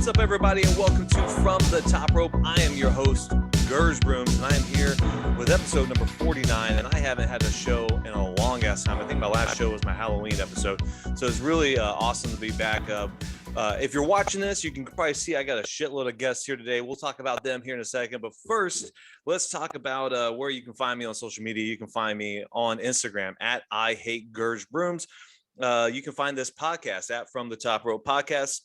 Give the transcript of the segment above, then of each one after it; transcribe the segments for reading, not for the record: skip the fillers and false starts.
What's up, everybody, and welcome to From the Top Rope. I am your host, Gerge Brooms, and I am here with episode number 49, and I haven't had a show in a long-ass time. I think my last show was my Halloween episode, so it's really awesome to be back. If you're watching this, you can probably see I got a shitload of guests here today. We'll talk about them here in a second, but first, let's talk about where you can find me on social media. You can find me on Instagram at I Hate Gerge Brooms. You can find this podcast at From the Top Rope Podcast.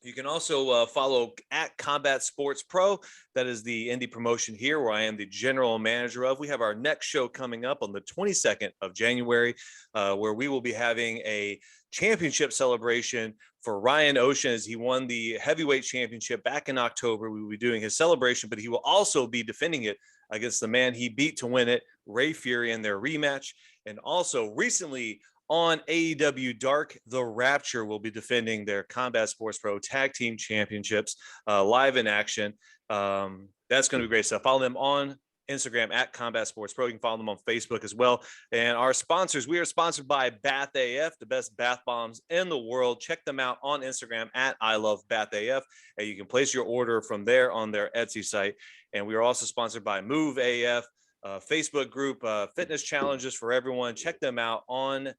You can also follow at Combat Sports Pro. That is the indie promotion here where I am the general manager of. We have our next show coming up on the 22nd of January, where we will be having a championship celebration for Ryan Ocean as he won the heavyweight championship back in October. We will be doing his celebration, but he will also be defending it against the man he beat to win it, Ray Fury, in their rematch. And also recently on AEW Dark, The Rapture will be defending their Combat Sports Pro Tag Team Championships live in action. That's going to be great stuff. Follow them on Instagram at Combat Sports Pro. You can follow them on Facebook as well. And our sponsors, we are sponsored by Bath AF, the best bath bombs in the world. Check them out on Instagram at I Love Bath AF. And you can place your order from there on their Etsy site. And we are also sponsored by Move AF, Facebook group, fitness challenges for everyone. Check them out on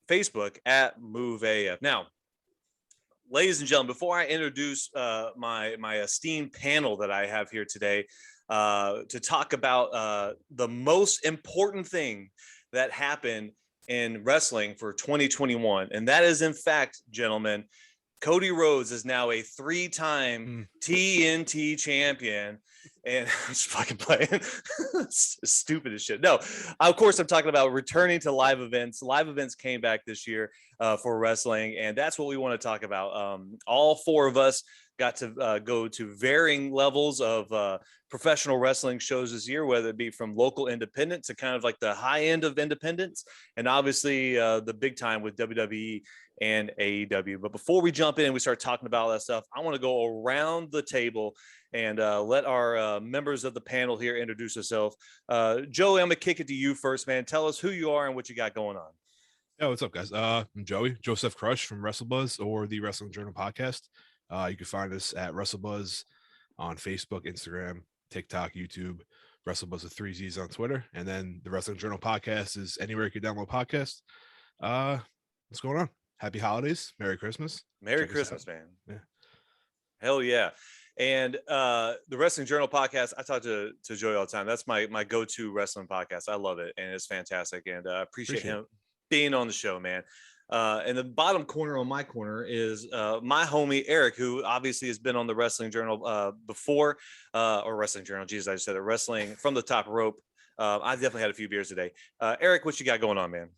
Facebook at Move AF. Now, ladies and gentlemen, before I introduce my esteemed panel that I have here today to talk about the most important thing that happened in wrestling for 2021, and that is, in fact, gentlemen, Cody Rhodes is now a three-time TNT champion. And I'm just fucking playing. Stupid as shit. No, of course, I'm talking about returning to live events. Live events came back this year for wrestling, and that's what we want to talk about. All four of us got to go to varying levels of professional wrestling shows this year, whether it be from local independent to kind of like the high end of independence, and obviously the big time with WWE and AEW. But before we jump in and we start talking about all that stuff, I want to go around the table and let our members of the panel here introduce themselves. Joey, I'm gonna kick it to you first, man. Tell us who you are and what you got going on. Yo, what's up, guys? I'm Joey, Joseph Crush from WrestleBuzz or the Wrestling Journal podcast. You can find us at WrestleBuzz on Facebook, Instagram, TikTok, YouTube, WrestleBuzz with 3 Z's on Twitter. And then the Wrestling Journal podcast is anywhere you can download podcasts. What's going on? Happy holidays. Merry Christmas. Merry Christmas, man. Yeah. Hell yeah. And the Wrestling Journal podcast, I talk to Joey all the time. That's my go-to wrestling podcast. I love it, and it's fantastic. And I appreciate him being on the show, man. And the bottom corner on my corner is my homie Eric, who obviously has been on the Wrestling Journal before, or Wrestling Journal. Jesus, I just said it. Wrestling From the Top Rope. I definitely had a few beers today. Eric, what you got going on, man?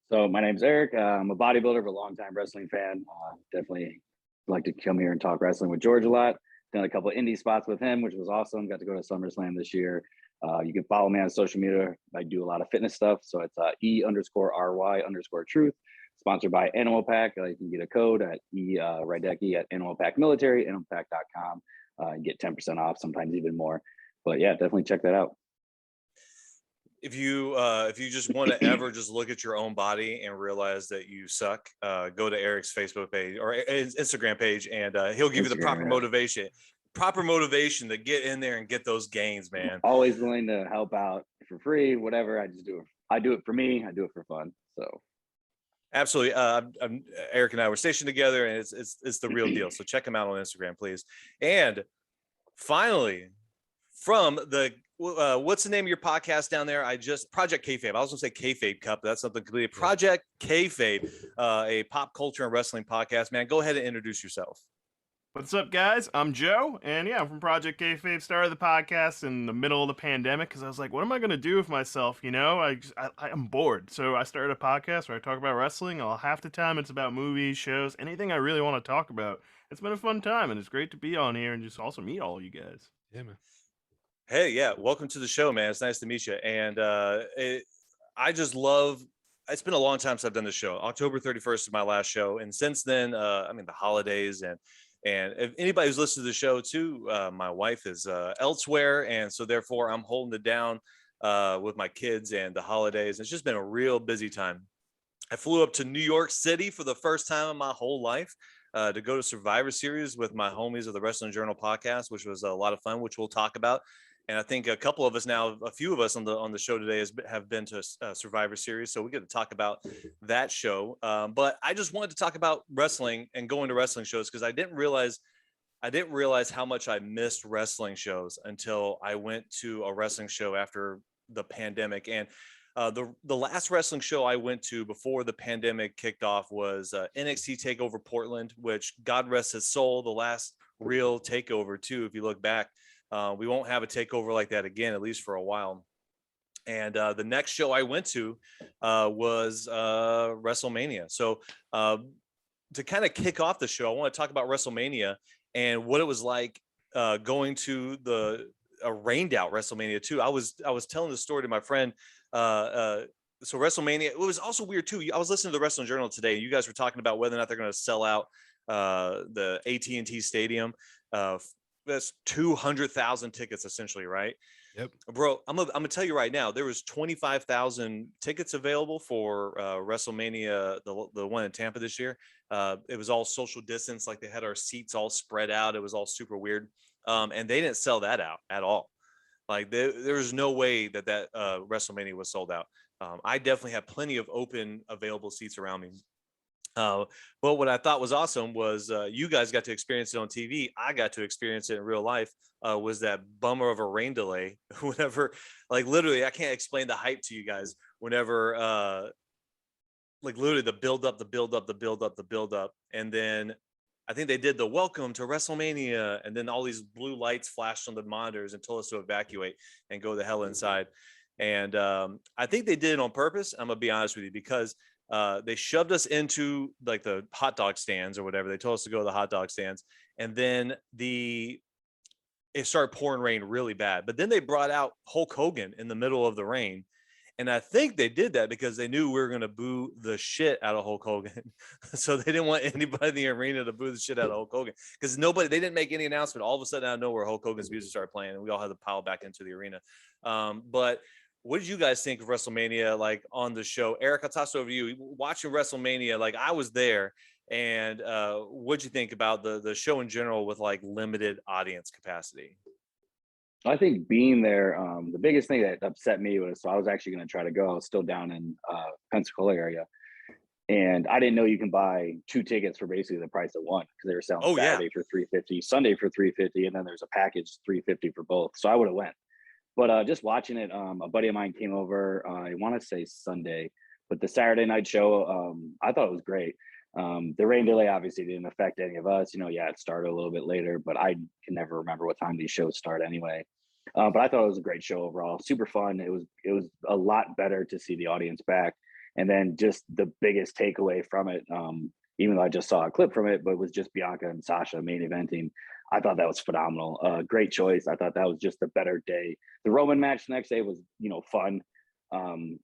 So my name's Eric. I'm a bodybuilder, but a longtime wrestling fan. Definitely like to come here and talk wrestling with George a lot. Done a couple of indie spots with him, which was awesome. Got to go to SummerSlam this year. You can follow me on social media. I do a lot of fitness stuff. So it's E_RY_truth. Sponsored by Animal Pack. You can get a code at Rydecki at Animal Pack Military, animalpack.com, and get 10% off, sometimes even more. But yeah, definitely check that out. If you just want to ever just look at your own body and realize that you suck, go to Eric's Facebook page or Instagram page, and he'll give you the proper motivation to get in there and get those gains, man. I'm always willing to help out for free, whatever. I just do it. I do it for me. I do it for fun. So absolutely. Eric and I were stationed together, and it's the real deal. So check him out on Instagram, please. And finally, from the what's the name of your podcast down there? Project Kayfabe. I was gonna say Kayfabe Cup. That's something completely. Project Kayfabe, a pop culture and wrestling podcast. Man, go ahead and introduce yourself. What's up, guys? I'm Joe, and yeah, I'm from Project Kayfabe. Started the podcast in the middle of the pandemic because I was like, what am I gonna do with myself? You know, I'm bored, so I started a podcast where I talk about wrestling. Half the time it's about movies, shows, anything I really want to talk about. It's been a fun time, and it's great to be on here and just also meet all you guys. Yeah, man. Hey, yeah, welcome to the show, man. It's nice to meet you. And I just love. It's been a long time since I've done this show. October 31st is my last show, and since then, the holidays and if anybody who's listened to the show too, my wife is elsewhere, and so therefore I'm holding it down with my kids and the holidays. It's just been a real busy time. I flew up to New York City for the first time in my whole life. to go to Survivor Series with my homies of the Wrestling Journal podcast, which was a lot of fun, which we'll talk about. And I think a couple of us now, a few of us on the show today have been to Survivor Series, so we get to talk about that show. But I just wanted to talk about wrestling and going to wrestling shows because I didn't realize how much I missed wrestling shows until I went to a wrestling show after the pandemic. And the last wrestling show I went to before the pandemic kicked off was NXT TakeOver Portland, which God rest his soul, the last real takeover too. If you look back, we won't have a takeover like that again, at least for a while. And the next show I went to was WrestleMania. So to kind of kick off the show, I want to talk about WrestleMania and what it was like going to a rained out WrestleMania too. I was telling the story to my friend. So WrestleMania, it was also weird too. I was listening to the Wrestling Journal today. You guys were talking about whether or not they're going to sell out the AT&T Stadium. That's 200,000 tickets essentially, right? Yep. Bro, I'm gonna tell you right now, there was 25,000 tickets available for WrestleMania, the one in Tampa this year. It was all social distance, like they had our seats all spread out. It was all super weird, and they didn't sell that out at all. Like there was no way that WrestleMania was sold out. I definitely had plenty of open available seats around me. But what I thought was awesome was you guys got to experience it on TV. I got to experience it in real life. Was that bummer of a rain delay? Whenever, like literally, I can't explain the hype to you guys. Whenever, like literally, the build up, and then I think they did the welcome to WrestleMania, and then all these blue lights flashed on the monitors and told us to evacuate and go the hell inside. And I think they did it on purpose. I'm gonna be honest with you because. They shoved us into like the hot dog stands or whatever. They told us to go to the hot dog stands, and then it started pouring rain really bad. But then they brought out Hulk Hogan in the middle of the rain, and I think they did that because they knew we were going to boo the shit out of Hulk Hogan. So they didn't want anybody in the arena to boo the shit out of Hulk Hogan because they didn't make any announcement. All of a sudden, out of nowhere, Hulk Hogan's music started playing, and we all had to pile back into the arena. But what did you guys think of WrestleMania, like on the show? Eric, I'll toss it over to you. Watching WrestleMania, like I was there, and what'd you think about the show in general with like limited audience capacity? I think being there, the biggest thing that upset me was, so I was actually going to try to go. I was still down in Pensacola area, and I didn't know you can buy 2 tickets for basically the price of one because they were selling Saturday for $350, Sunday for $350, and then there's a package $350 for both. So I would have went. But just watching it, a buddy of mine came over, I want to say Sunday, but the Saturday night show, I thought it was great. The rain delay obviously didn't affect any of us. It started a little bit later, but I can never remember what time these shows start anyway. But I thought it was a great show overall. Super fun. It was a lot better to see the audience back. And then just the biggest takeaway from it, even though I just saw a clip from it, but it was just Bianca and Sasha main eventing. I thought that was phenomenal. Great choice. I thought that was just a better day. The Roman match the next day was, fun. And,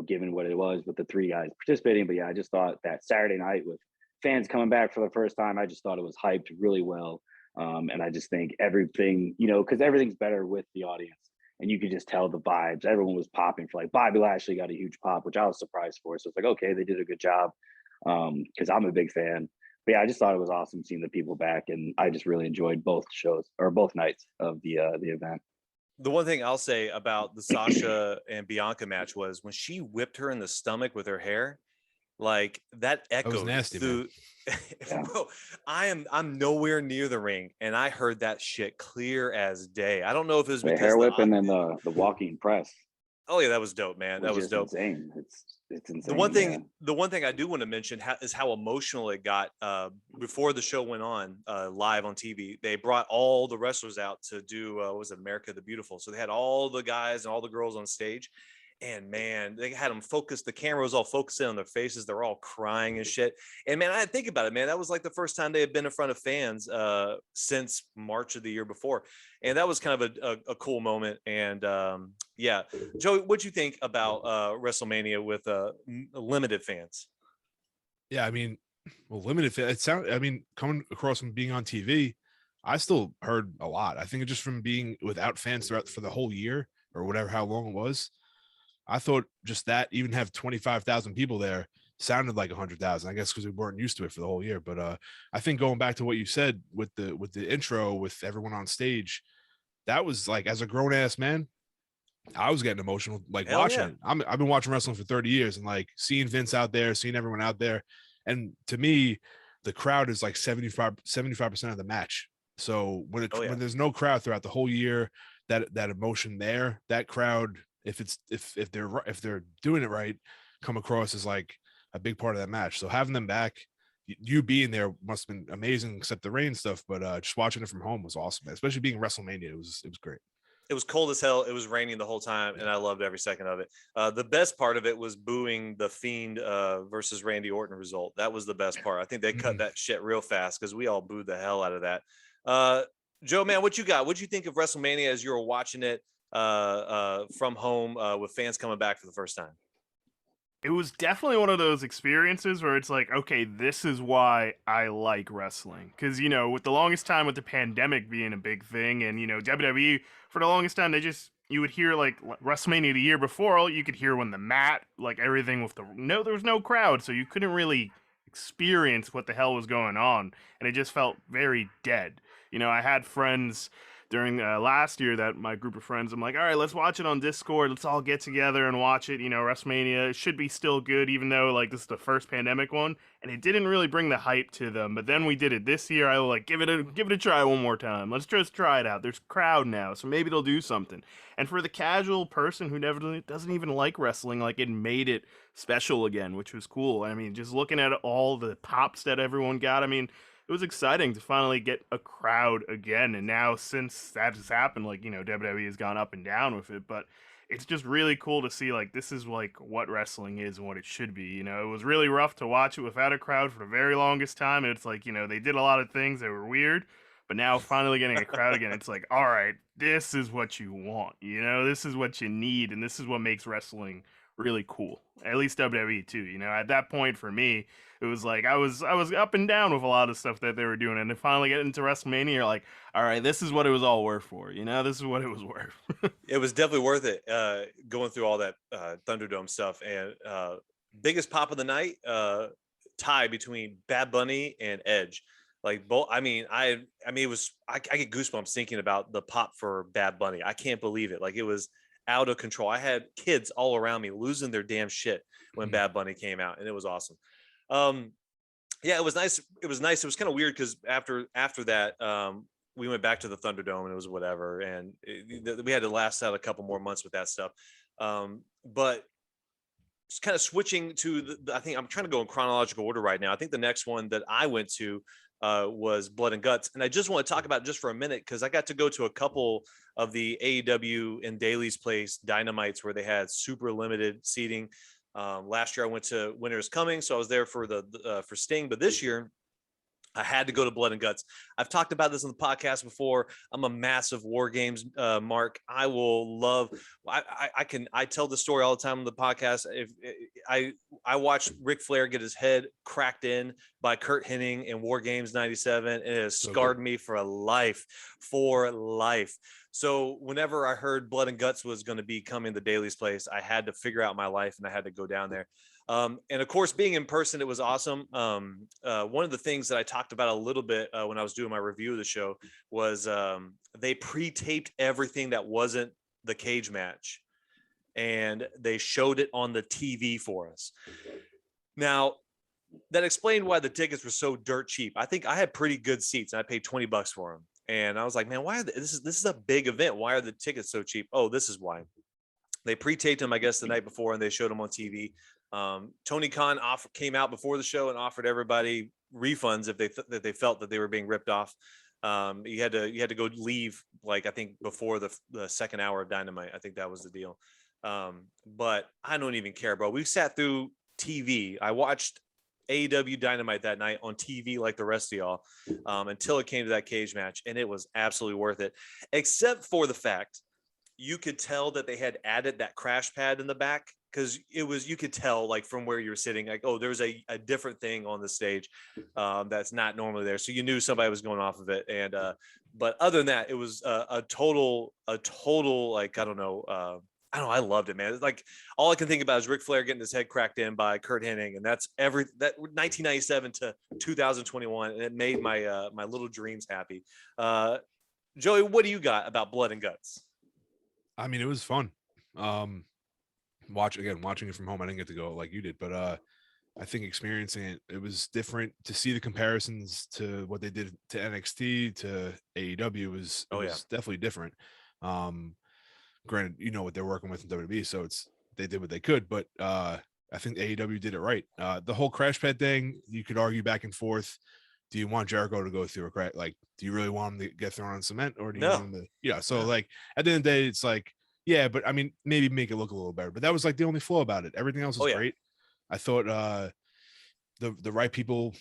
given what it was with the 3 guys participating. But yeah, I just thought that Saturday night with fans coming back for the first time, I just thought it was hyped really well. And I just think everything, because everything's better with the audience. And you could just tell the vibes. Everyone was popping for like Bobby Lashley got a huge pop, which I was surprised for. So it's like, okay, they did a good job. Because I'm a big fan. But yeah, I just thought it was awesome seeing the people back, and I just really enjoyed both nights of the event. The one thing I'll say about the Sasha and Bianca match was when she whipped her in the stomach with her hair, like that echoed. That was nasty, through. Bro, I'm nowhere near the ring, and I heard that shit clear as day. I don't know if it was the because hair whip and then the walking press. Oh yeah, that was dope, man. That was dope. Insane. It's insane. The one thing I do want to mention is how emotional it got before the show went on live on TV. They brought all the wrestlers out to do what was it, America the Beautiful. So they had all the guys and all the girls on stage, and man, they had them focused. The camera was all focusing on their faces. They're all crying and shit. And man, I had to think about it, man. That was like the first time they had been in front of fans since March of the year before. And that was kind of a cool moment. And yeah, Joey, what'd you think about WrestleMania with limited fans? Yeah, I mean, well, limited fans. Coming across from being on TV, I still heard a lot. I think just from being without fans for the whole year or whatever, how long it was. I thought just that even have 25,000 people there sounded like 100,000. I guess because we weren't used to it for the whole year. But I think going back to what you said with the intro with everyone on stage, that was like, as a grown ass man, I was getting emotional like Hell watching yeah. it. I've been watching wrestling for 30 years, and like seeing Vince out there, seeing everyone out there, and to me, the crowd is like 75% of the match. So when when there's no crowd throughout the whole year, that emotion there, that crowd, if they're doing it right, come across as like a big part of that match. So having them back, you being there must have been amazing, except the rain stuff. But just watching it from home was awesome, man. Especially being WrestleMania, it was great. It was cold as hell. It was raining the whole time, and I loved every second of it. The best part of it was booing the Fiend versus Randy Orton result. That was the best part. I think they cut that shit real fast because we all booed the hell out of that. Joe, man, what you got? What'd you think of WrestleMania as you were watching it from home with fans coming back for the first time? It was definitely one of those experiences where it's like, okay, this is why I like wrestling. Because, with the longest time with the pandemic being a big thing, and, WWE, for the longest time, you would hear, like, WrestleMania the year before, you could hear when the mat, like, everything with there was no crowd, so you couldn't really experience what the hell was going on, and it just felt very dead. I had friends during last year that my group of friends, I'm like, all right, let's watch it on Discord. Let's all get together and watch it. WrestleMania should be still good, even though like this is the first pandemic one, and it didn't really bring the hype to them. But then we did it this year. I was like, give it a try one more time. Let's just try it out. There's crowd now, so maybe they'll do something. And for the casual person who never doesn't even like wrestling, like it made it special again, which was cool. I mean, just looking at all the pops that everyone got. I mean, it was exciting to finally get a crowd again. And now since that has happened, like, WWE has gone up and down with it, but it's just really cool to see like this is like what wrestling is and what it should be. It was really rough to watch it without a crowd for the very longest time. It's like, they did a lot of things that were weird, but now finally getting a crowd again, it's like, all right, this is what you want, this is what you need, and this is what makes wrestling really cool. At least WWE too. At that point for me, it was like I was up and down with a lot of stuff that they were doing, and then finally get into WrestleMania, you're like, all right, this is what it was all worth for. This is what it was worth. It was definitely worth it going through all that Thunderdome stuff. And biggest pop of the night, tie between Bad Bunny and Edge. Like both, I mean, I get goosebumps thinking about the pop for Bad Bunny. I can't believe it. Like it was out of control. I had kids all around me losing their damn shit when Bad Bunny came out, and it was awesome. Yeah, it was nice. It was nice. It was kind of weird because after that, we went back to the Thunderdome and it was whatever, and we had to last out a couple more months with that stuff. But just kind of switching to I think I'm trying to go in chronological order right now. I think the next one that I went to was Blood and Guts, and I just want to talk about it just for a minute because I got to go to a couple of the AEW and Daly's Place Dynamites where they had super limited seating. Last year I went to Winter is Coming, so I was there for for Sting, but this year I had to go to Blood and Guts. I've talked about this on the podcast before. I'm a massive War Games mark. I will love. I tell the story all the time on the podcast. If I watched Ric Flair get his head cracked in by Kurt Hennig in War Games '97, and it has scarred me for life. So whenever I heard Blood and Guts was going to be coming to Daly's Place, I had to figure out my life and I had to go down there. And of course, being in person, it was awesome. One of the things that I talked about a little bit when I was doing my review of the show was they pre-taped everything that wasn't the cage match, and they showed it on the TV for us. Now, that explained why the tickets were so dirt cheap. I think I had pretty good seats, and I paid $20 for them. And I was like, man, why are this is a big event? Why are the tickets so cheap? Oh, this is why. They pre-taped them, I guess, the night before, and they showed them on TV. Tony Khan came out before the show and offered everybody refunds if they felt that they were being ripped off. You had to go leave, like, I think before the second hour of Dynamite. I think that was the deal. But I don't even care, bro. We sat through TV. I watched AEW Dynamite that night on TV like the rest of y'all until it came to that cage match, and it was absolutely worth it, except for the fact you could tell that they had added that crash pad in the back, because you could tell, like, from where you're sitting, like, oh, there's a different thing on the stage that's not normally there, so you knew somebody was going off of it. And but other than that, it was a total, like, I don't know, I don't know. I loved it, man. It's like all I can think about is Ric Flair getting his head cracked in by Kurt Hennig, and that's that 1997 to 2021, and it made my my little dreams happy. Joey, what do you got about Blood and Guts? I mean, it was fun. Watching it from home, I didn't get to go like you did, but I think experiencing it was different. To see the comparisons to what they did to NXT to AEW was definitely different. Granted, you know what they're working with in WWE, so they did what they could, but I think AEW did it right. The whole crash pad thing, you could argue back and forth. Do you want Jericho to go through a crash? Like, do you really want him to get thrown on cement, or do you want him to? So like at the end of the day, it's like, yeah, but I mean, maybe make it look a little better. But that was like the only flaw about it. Everything else was great. I thought the right people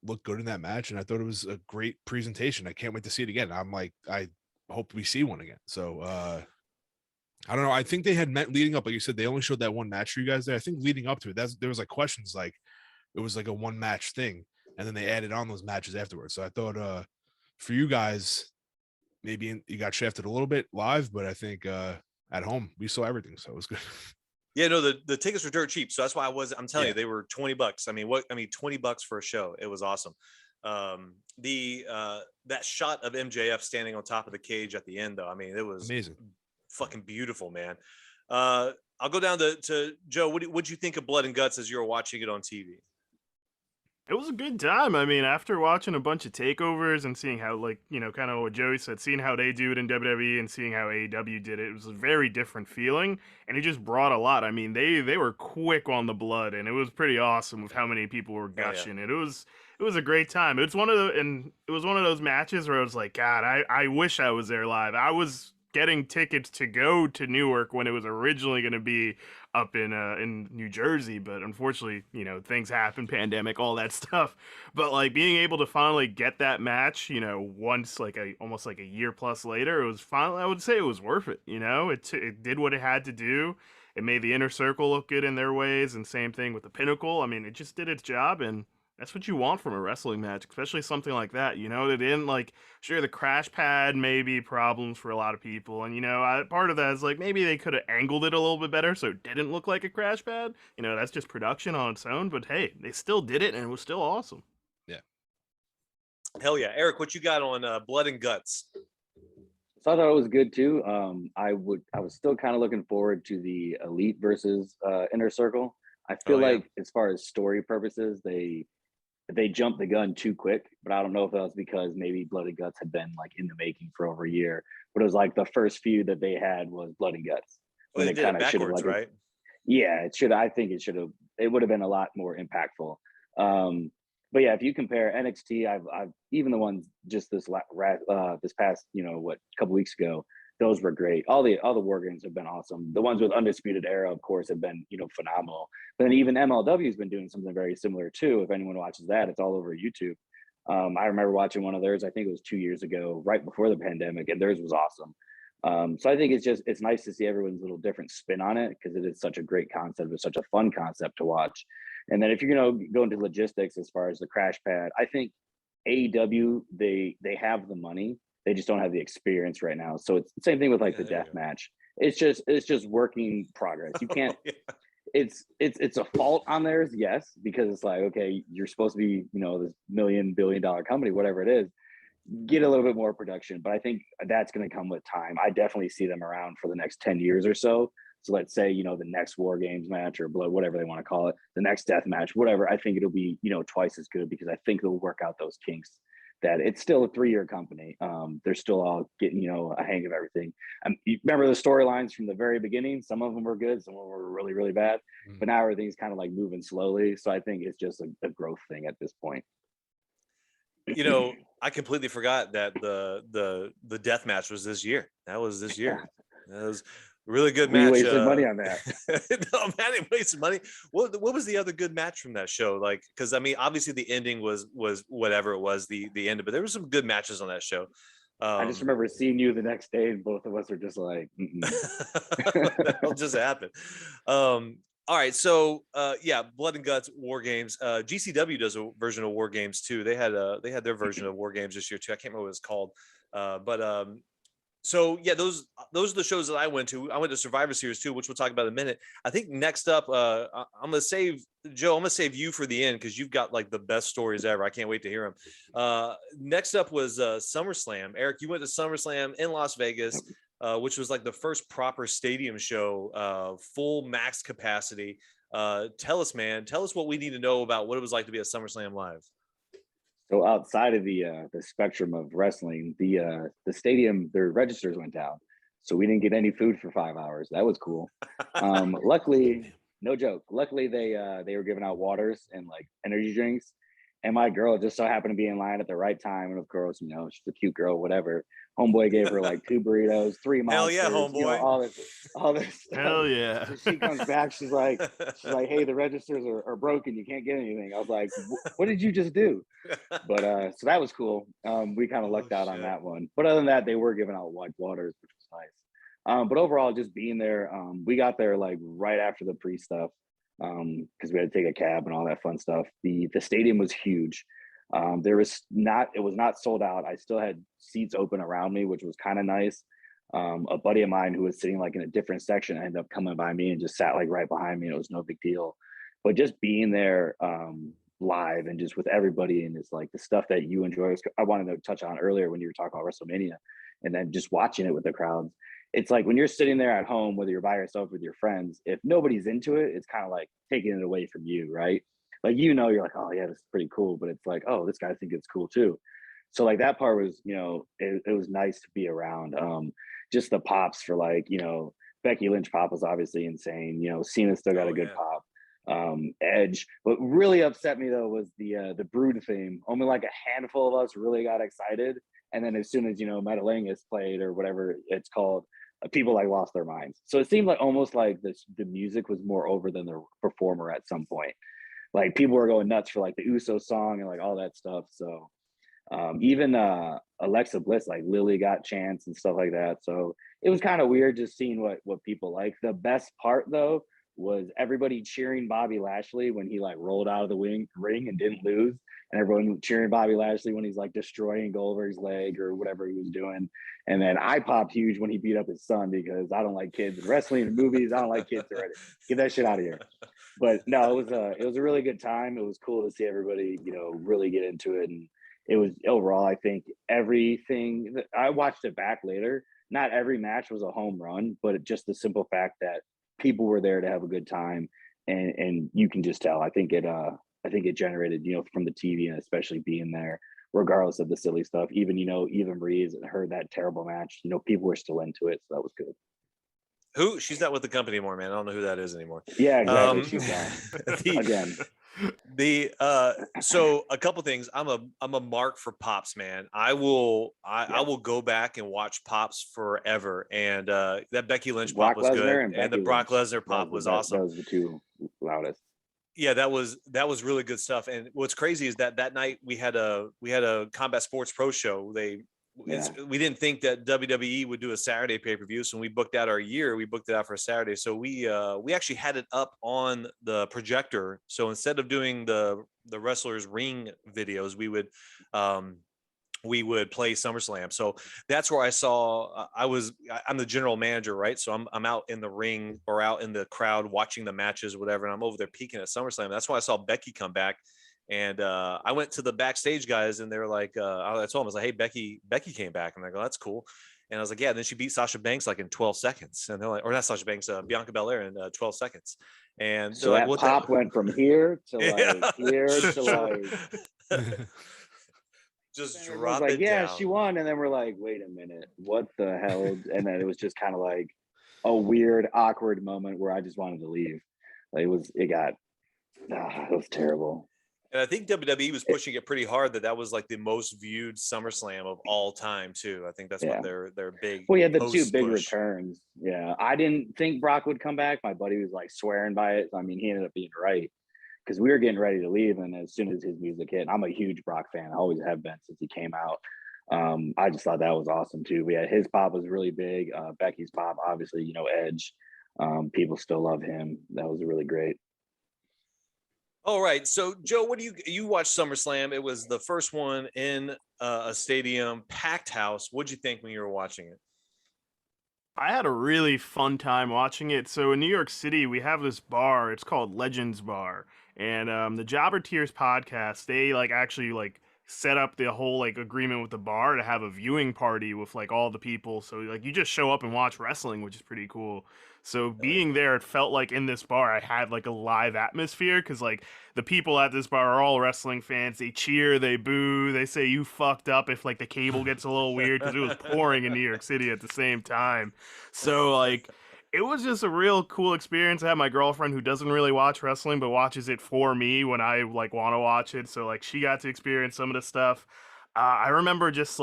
looked good in that match, and I thought it was a great presentation. I can't wait to see it again. I'm like, I hope we see one again. So I don't know. I think they had met leading up, like you said, they only showed that one match for you guys there. I think leading up to it, there was like questions like it was like a one match thing, and then they added on those matches afterwards. So I thought for you guys, maybe you got shafted a little bit live, but I think at home we saw everything, so it was good. Yeah, no, the tickets were dirt cheap, so that's why I'm telling you, they were $20. I mean, $20 for a show. It was awesome. That shot of MJF standing on top of the cage at the end, though, I mean, it was amazing, fucking beautiful, man. I'll go down to Joe. What'd you think of Blood and Guts as you were watching it on TV? It was a good time. I mean, after watching a bunch of takeovers and seeing how, like, you know, kind of what Joey said, seeing how they do it in WWE and seeing how AEW did it, it was a very different feeling, and it just brought a lot. I mean, they were quick on the blood, and it was pretty awesome with how many people were gushing. It was a great time. It was one of those matches where I was like, God, I wish I was there live. I was getting tickets to go to Newark when it was originally going to be up in New Jersey, but unfortunately, you know, things happen, pandemic, all that stuff. But like being able to finally get that match, you know, once like almost like a year plus later, it was finally, I would say it was worth it. You know, it did what it had to do. It made the Inner Circle look good in their ways, and same thing with the Pinnacle. I mean, it just did its job, and that's what you want from a wrestling match, especially something like that. You know, they didn't like, sure, the crash pad may be problems for a lot of people. And, you know, part of that is like maybe they could have angled it a little bit better so it didn't look like a crash pad. You know, that's just production on its own. But hey, they still did it, and it was still awesome. Yeah. Hell yeah. Eric, what you got on Blood and Guts? So I thought it was good too. I was still kind of looking forward to the Elite versus Inner Circle. I feel like as far as story purposes, they jumped the gun too quick, but I don't know if that was because maybe Blood and Guts had been like in the making for over a year. But it was like the first feud that they had was Blood and Guts. Well, they did it backwards, right? It would have been a lot more impactful. But yeah, if you compare NXT, I've even the ones just this past, you know, couple weeks ago, those were great. All the war games have been awesome. The ones with Undisputed Era, of course, have been, you know, phenomenal. But then even MLW has been doing something very similar too. If anyone watches that, it's all over YouTube. I remember watching one of theirs, I think it was 2 years ago, right before the pandemic, and theirs was awesome. So I think it's nice to see everyone's little different spin on it, because it is such a great concept. It's such a fun concept to watch. And then if you're going to go into logistics as far as the crash pad, I think AEW, they have the money. They just don't have the experience right now. So it's the same thing with like the death match. It's just working progress. You can't, it's a fault on theirs. Yes. Because it's like, okay, you're supposed to be, you know, this $1 billion company, whatever it is, get a little bit more production. But I think that's going to come with time. I definitely see them around for the next 10 years or so. So let's say, you know, the next War Games match or Blood, whatever they want to call it, the next death match, whatever, I think it'll be, you know, twice as good, because I think they'll work out those kinks. That it's still a 3-year company. They're still all getting, you know, a hang of everything. You remember the storylines from the very beginning? Some of them were good, some of them were really, really bad. But now everything's kind of like moving slowly. So I think it's just a growth thing at this point. You know, I completely forgot that the death match was this year. That was this year. That was really good match. We wasted money on that. No, man, they wasted money. What was the other good match from that show? Like, because I mean, obviously the ending was whatever it was, the end of it. There were some good matches on that show. I just remember seeing you the next day, and both of us were just like, that'll just happen. All right, so yeah, Blood and Guts, War Games. GCW does a version of War Games too. They had their version of War Games this year too. I can't remember what it's called, but So yeah, those are the shows that I went to. I went to Survivor Series too, which we'll talk about in a minute. I think next up, I'm gonna save Joe. I'm gonna save you for the end because you've got like the best stories ever. I can't wait to hear them. Next up was SummerSlam. Eric, you went to SummerSlam in Las Vegas, which was like the first proper stadium show, full max capacity. Tell us, man. Tell us what we need to know about what it was like to be at SummerSlam live. So outside of the spectrum of wrestling, the stadium, their registers went down, so we didn't get any food for 5 hours. That was cool. Luckily, no joke. Luckily, they were giving out waters and like energy drinks, and my girl just so happened to be in line at the right time. And of course, you know, she's a cute girl, whatever. Homeboy gave her like 2 burritos, 3 Hell monsters, yeah, you know, homeboy. all this stuff. Hell yeah. So she comes back, she's like, hey, the registers are broken. You can't get anything. I was like, what did you just do? But so that was cool. We kind of lucked out on that one. But other than that, they were giving out like waters, which was nice. But overall, just being there, we got there like right after the pre stuff because we had to take a cab and all that fun stuff. The stadium was huge. It was not sold out. I still had seats open around me, which was kind of nice. A buddy of mine who was sitting like in a different section ended up coming by me and just sat like right behind me. And it was no big deal. But just being there live and just with everybody and it's like the stuff that you enjoy. I wanted to touch on earlier when you were talking about WrestleMania and then just watching it with the crowds. It's like when you're sitting there at home, whether you're by yourself with your friends, if nobody's into it, it's kind of like taking it away from you, right? Like, you know, you're like, oh yeah, this is pretty cool. But it's like, oh, this guy thinks it's cool too. So like that part was, you know, it was nice to be around. Just the pops for like, you know, Becky Lynch pop was obviously insane. You know, Cena still got a good pop. Edge. What really upset me though was the Brood theme. Only like a handful of us really got excited. And then as soon as, you know, Metalingus played or whatever it's called, people like lost their minds. So it seemed like almost like the music was more over than the performer at some point. Like people were going nuts for like the Uso song and like all that stuff. So even Alexa Bliss, like Lily got chants and stuff like that. So it was kind of weird just seeing what people like. The best part though was everybody cheering Bobby Lashley when he like rolled out of the ring and didn't lose, and everyone cheering Bobby Lashley when he's like destroying Goldberg's leg or whatever he was doing. And then I popped huge when he beat up his son because I don't like kids in wrestling and movies. I don't like kids already. Get that shit out of here. But no, it was a really good time. It was cool to see everybody, you know, really get into it. And it was overall, I think everything I watched it back later. Not every match was a home run, but just the simple fact that people were there to have a good time, and you can just tell. I think it generated, you know, from the TV and especially being there, regardless of the silly stuff. Even, you know, Eva Marie's heard that terrible match. You know, people were still into it, so that was good. Who? She's not with the company anymore, man. I don't know who that is anymore. Yeah, exactly. She's gone. Again. So a couple things. I'm a mark for Pops, man. I will go back and watch Pops forever. And that Becky Lynch pop was good, and the Brock Lesnar pop was awesome. That was the two loudest. Yeah, that was really good stuff. And what's crazy is that night we had a Combat Sports Pro show. We didn't think that WWE would do a Saturday pay-per-view, so when we booked out our year, we booked it out for a Saturday. So we actually had it up on the projector. So instead of doing the wrestlers ring videos, we would play SummerSlam. So that's where I saw. I'm the general manager, right? So I'm out in the ring or out in the crowd watching the matches, whatever, and I'm over there peeking at SummerSlam. That's why I saw Becky come back. And I went to the backstage guys, and they were like, I told them, I was like, hey, Becky came back. And they go, that's cool. And I was like, yeah. And then she beat Sasha Banks like in 12 seconds. And they're like, or not Sasha Banks, Bianca Belair in 12 seconds. And so that like, pop went from here to like here to like. Just drop it yeah, down. She won. And then we're like, wait a minute, what the hell? And then it was just kind of like a weird, awkward moment where I just wanted to leave. Like it was terrible. And I think WWE was pushing it pretty hard that was like the most viewed SummerSlam of all time too. I think that's what their big. Well, yeah, the two big returns. Yeah, I didn't think Brock would come back. My buddy was like swearing by it. I mean, he ended up being right because we were getting ready to leave, and as soon as his music hit, I'm a huge Brock fan. I always have been since he came out. I just thought that was awesome too. We had his pop was really big. Becky's pop, obviously, you know, Edge. People still love him. That was really great. All right. So, Joe, what do you watched SummerSlam? It was the first one in a stadium, packed house. What'd you think when you were watching it? I had a really fun time watching it. So in New York City, we have this bar. It's called Legends Bar, and the Jobber Tears podcast. They actually set up the whole agreement with the bar to have a viewing party with all the people. So you just show up and watch wrestling, which is pretty cool. So being there, it felt like in this bar I had a live atmosphere because the people at this bar are all wrestling fans. They cheer, they boo, they say you fucked up if the cable gets a little weird because it was pouring in New York City at the same time. So it was just a real cool experience. I have my girlfriend who doesn't really watch wrestling but watches it for me when I want to watch it. So she got to experience some of the stuff. I remember just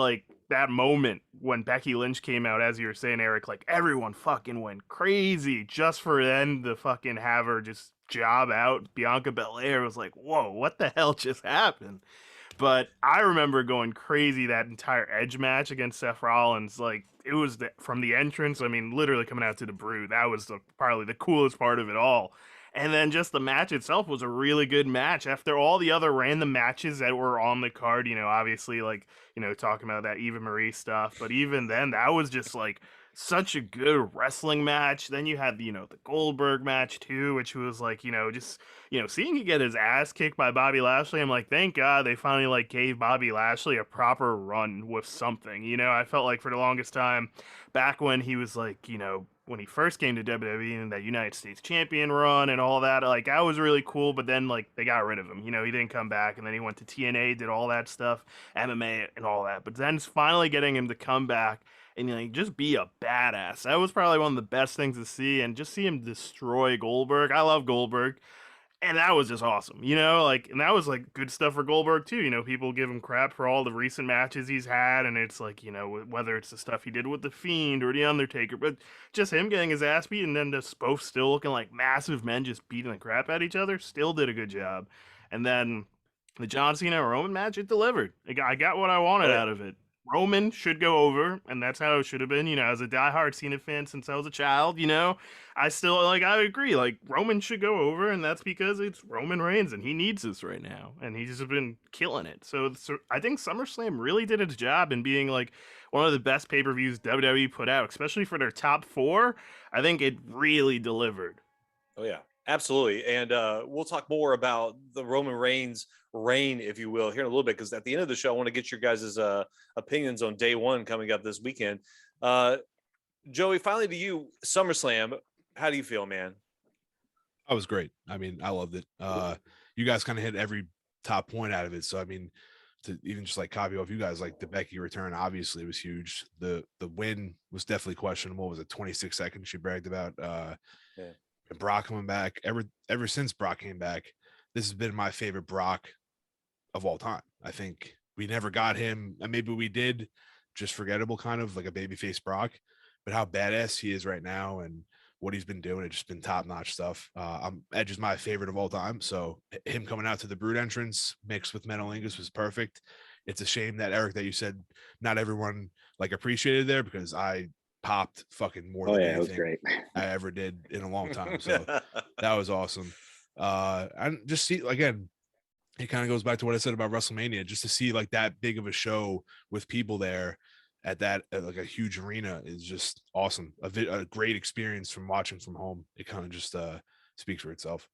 that moment when Becky Lynch came out, as you were saying, Eric. Everyone fucking went crazy just for then to fucking have her just job out. Bianca Belair was like, "Whoa, what the hell just happened?" But I remember going crazy that entire Edge match against Seth Rollins. It was from the entrance. I mean, literally coming out to the Brew. That was probably the coolest part of it all. And then just the match itself was a really good match. After all the other random matches that were on the card, obviously talking about that Eva Marie stuff. But even then, that was just such a good wrestling match. Then you had the Goldberg match too, which was just seeing he get his ass kicked by Bobby Lashley. I'm like, thank God they finally gave Bobby Lashley a proper run with something. I felt like for the longest time back when he was when he first came to WWE and that United States champion run and all that, that was really cool. But then they got rid of him. He didn't come back, and then he went to TNA, did all that stuff, MMA and all that. But then it's finally getting him to come back and just be a badass. That was probably one of the best things to see, and just see him destroy Goldberg. I love Goldberg, and that was just awesome. And that was good stuff for Goldberg too. People give him crap for all the recent matches he's had, and it's whether it's the stuff he did with the Fiend or the Undertaker, but just him getting his ass beat, and then just both still looking like massive men just beating the crap at each other, still did a good job. And then the John Cena Roman match, it delivered. I got what I wanted out of it. Roman should go over, and that's how it should have been. As a diehard Cena fan since I was a child, I still I agree. Roman should go over, and that's because it's Roman Reigns, and he needs this right now, and he's just been killing it. So I think SummerSlam really did its job in being one of the best pay-per-views WWE put out, especially for their top four. I think it really delivered. Oh yeah, absolutely. And we'll talk more about the Roman Reigns reign, if you will, here in a little bit, because at the end of the show, I want to get your guys' opinions on day one coming up this weekend. Joey, finally to you, SummerSlam. How do you feel, man? That was great. I mean, I loved it. You guys kind of hit every top point out of it. So, I mean, to even just copy off you guys, the Becky return obviously was huge. The win was definitely questionable. Was it 26 seconds she bragged about? Yeah. And Brock coming back. Ever since Brock came back, this has been my favorite Brock of all time. I think we never got him, and maybe we did, just forgettable, kind of like a babyface Brock. But how badass he is right now and what he's been doing, it's just been top-notch stuff. Edge is my favorite of all time, so him coming out to the Brood entrance mixed with Metalingus was perfect. It's a shame that, Eric, that you said not everyone appreciated there, because I popped fucking more than anything great. I ever did in a long time. So that was awesome. And just see, again, it kind of goes back to what I said about WrestleMania, just to see that big of a show with people there at that a huge arena is just awesome. A great experience from watching from home. It kind of just speaks for itself.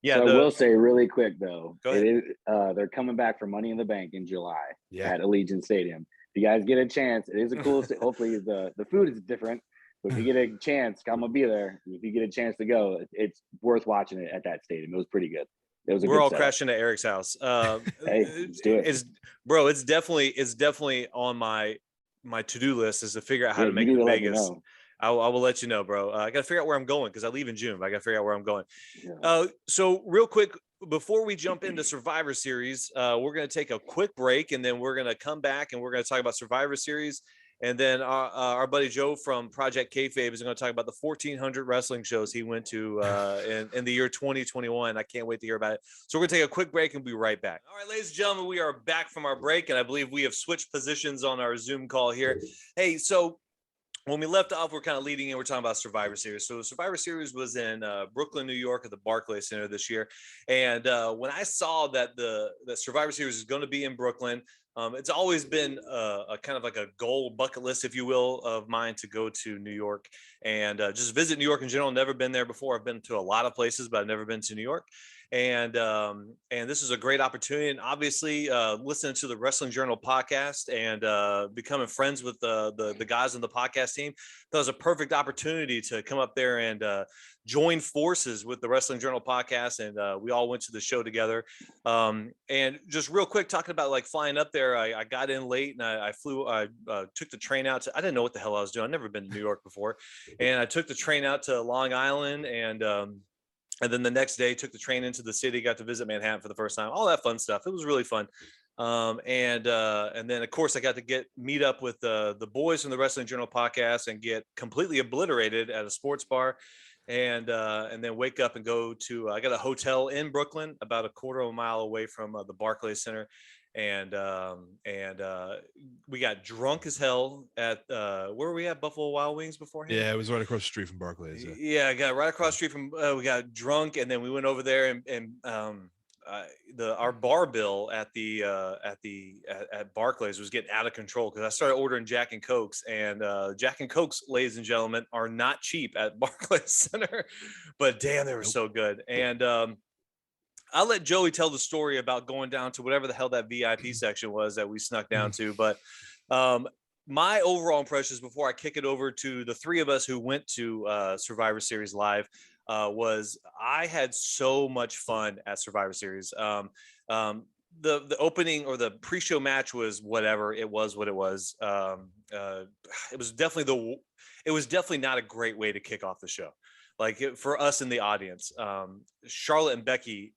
Yeah, so I will say really quick though, they're coming back for Money in the Bank in July at Allegiant Stadium. If you guys get a chance, it is a cool. Hopefully the food is different, but if you get a chance, I'm gonna be there. If you get a chance to go, it's worth watching it at that stadium. It was pretty good. We're all crashing at Eric's house. Hey, let's do it. It's definitely on my to-do list, is to figure out how to make it to Vegas. I will let you know, bro. I got to figure out where I'm going, because I leave in June. But I got to figure out where I'm going. Yeah. So real quick, before we jump into Survivor Series, we're going to take a quick break, and then we're going to come back and we're going to talk about Survivor Series. And then our buddy Joe from Project Kayfabe is going to talk about the 1,400 wrestling shows he went to in the year 2021. I can't wait to hear about it. So we're going to take a quick break and be right back. All right, ladies and gentlemen, we are back from our break, and I believe we have switched positions on our Zoom call here. Hey, so when we left off, we're kind of leading in. We're talking about Survivor Series. So Survivor Series was in Brooklyn, New York, at the Barclays Center this year. And when I saw that the Survivor Series is going to be in Brooklyn, it's always been a kind of like a goal bucket list, if you will, of mine to go to New York and just visit New York in general. Never been there before. I've been to a lot of places, but I've never been to New York. And this is a great opportunity. And obviously, listening to the Wrestling Journal podcast and becoming friends with the guys on the podcast team, that was a perfect opportunity to come up there and join forces with the Wrestling Journal podcast. And we all went to the show together. And just real quick, talking about like flying up there, I got in late and I flew. I took the train out to. I didn't know what the hell I was doing. I've never been to New York before, and I took the train out to Long Island and then the next day took the train into the city, got to visit Manhattan for the first time, all that fun stuff. It was really fun. And then of course I got to meet up with the boys from the Wrestling Journal podcast and get completely obliterated at a sports bar. And then wake up and go to, I got a hotel in Brooklyn, about a quarter of a mile away from the Barclays Center. And we got drunk as hell at where were we at? Buffalo Wild Wings beforehand. Yeah, it was right across the street from Barclays. Yeah, I got right across the street from. We got drunk, and then we went over there, and our bar bill at Barclays was getting out of control because I started ordering Jack and Cokes, and Jack and Cokes, ladies and gentlemen, are not cheap at Barclays Center, but damn, they were so good. And I'll let Joey tell the story about going down to whatever the hell that VIP section was that we snuck down to. But my overall impressions before I kick it over to the three of us who went to Survivor Series live was I had so much fun at Survivor Series. The opening or the pre-show match was whatever. It was what it was. It was definitely not a great way to kick off the show. Like for us in the audience, Charlotte and Becky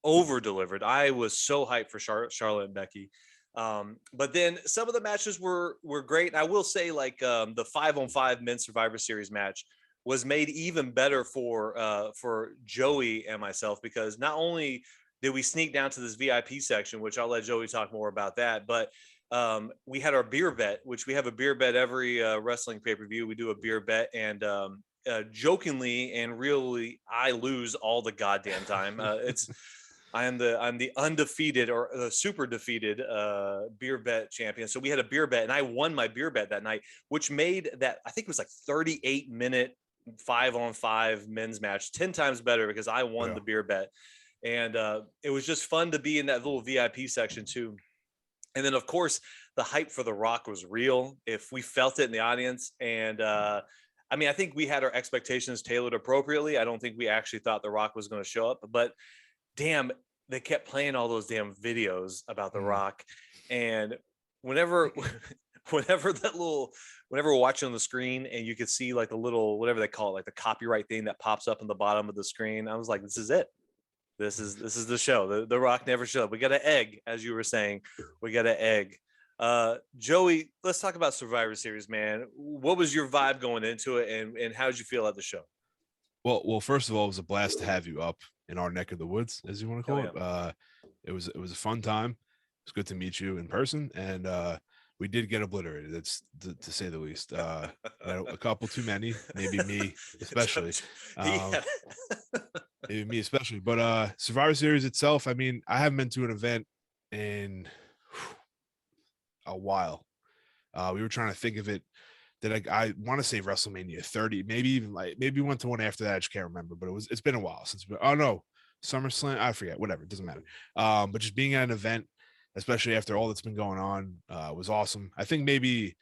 over delivered. I was so hyped for Charlotte and Becky. But then some of the matches were great. And I will say like the 5-on-5 men's Survivor Series match was made even better for Joey and myself, because not only did we sneak down to this VIP section, which I'll let Joey talk more about that, but we had our beer bet, which we have a beer bet every wrestling pay-per-view. We do a beer bet, and jokingly and really, I lose all the goddamn time. I'm the undefeated or the super defeated beer bet champion. So we had a beer bet, and I won my beer bet that night, which made that, I think it was like 38-minute 5-on-5 men's match 10 times better because I won the beer bet. And it was just fun to be in that little VIP section too. And then of course the hype for The Rock was real. If we felt it in the audience, and I mean, I think we had our expectations tailored appropriately. I don't think we actually thought The Rock was going to show up, but damn, they kept playing all those damn videos about The Rock. And whenever we're watching on the screen and you could see like the little, whatever they call it, like the copyright thing that pops up in the bottom of the screen, I was like, this is it. This is the show. The Rock never showed up. We got an egg, as you were saying. We got an egg. Joey, let's talk about Survivor Series, man. What was your vibe going into it, and how did you feel at the show? Well, first of all, it was a blast to have you up in our neck of the woods, as you want to call it. It was a fun time. It was good to meet you in person, and we did get obliterated. That's to say the least. A couple too many, maybe me especially. Maybe me especially. But Survivor Series itself, I mean, I haven't been to an event in a while. We were trying to think of it. That I want to say WrestleMania 30, maybe we went to one after that. I just can't remember, but it's been a while since. SummerSlam, I forget. Whatever, it doesn't matter. But just being at an event, especially after all that's been going on, was awesome. I think maybe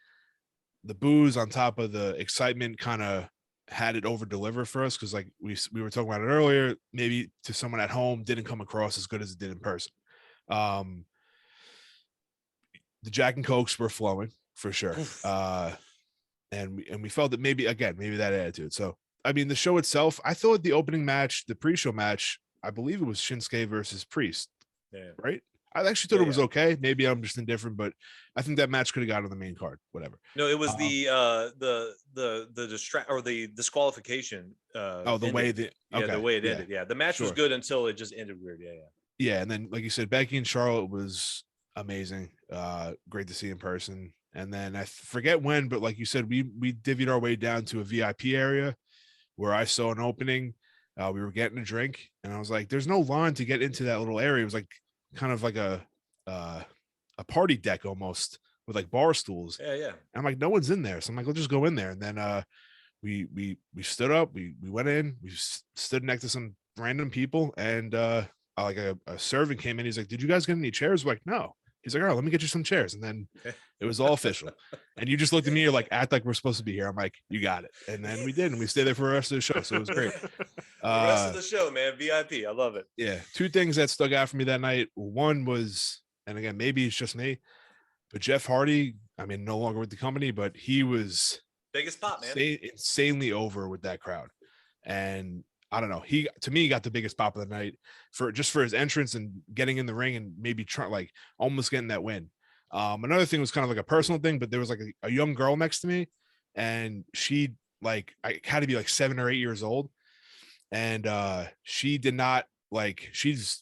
the booze on top of the excitement kind of had it over deliver for us, because like we were talking about it earlier, maybe to someone at home didn't come across as good as it did in person. The Jack and Cokes were flowing for sure. And we felt that maybe that attitude. So, I mean, the show itself, I thought the opening match, the pre-show match, I believe it was Shinsuke versus Priest. Yeah. Right? I actually thought it was okay. Maybe I'm just indifferent, but I think that match could have got on the main card. Whatever. No, it was the disqualification. The way it ended. Yeah, the match was good until it just ended weird. Yeah, and then like you said, Becky and Charlotte was amazing. Great to see in person. And then I forget when, but like you said, we divvied our way down to a VIP area where I saw an opening. We were getting a drink, and I was like, "There's no line to get into that little area." It was like kind of like a party deck almost with like bar stools. Yeah, yeah. And I'm like, no one's in there, so I'm like, let's just go in there. And then we stood up, we went in, we stood next to some random people, and like a servant came in. He's like, "Did you guys get any chairs?" We're like, "No." He's like, "All right, let me get you some chairs." And then it was all official. And you just looked at me, you're like, "Act like we're supposed to be here." I'm like, "You got it." And then we did, and we stayed there for the rest of the show. So it was great. The rest of the show, man, VIP. I love it. Yeah. Two things that stuck out for me that night. One was, and again, maybe it's just me, but Jeff Hardy, I mean, no longer with the company, but he was Biggest pop, man. insanely over with that crowd. And I don't know, he to me got the biggest pop of the night for his entrance and getting in the ring and maybe trying like almost getting that win. Another thing was kind of like a personal thing, but there was like a young girl next to me, and she like I had to be like 7 or 8 years old, and she did not like she's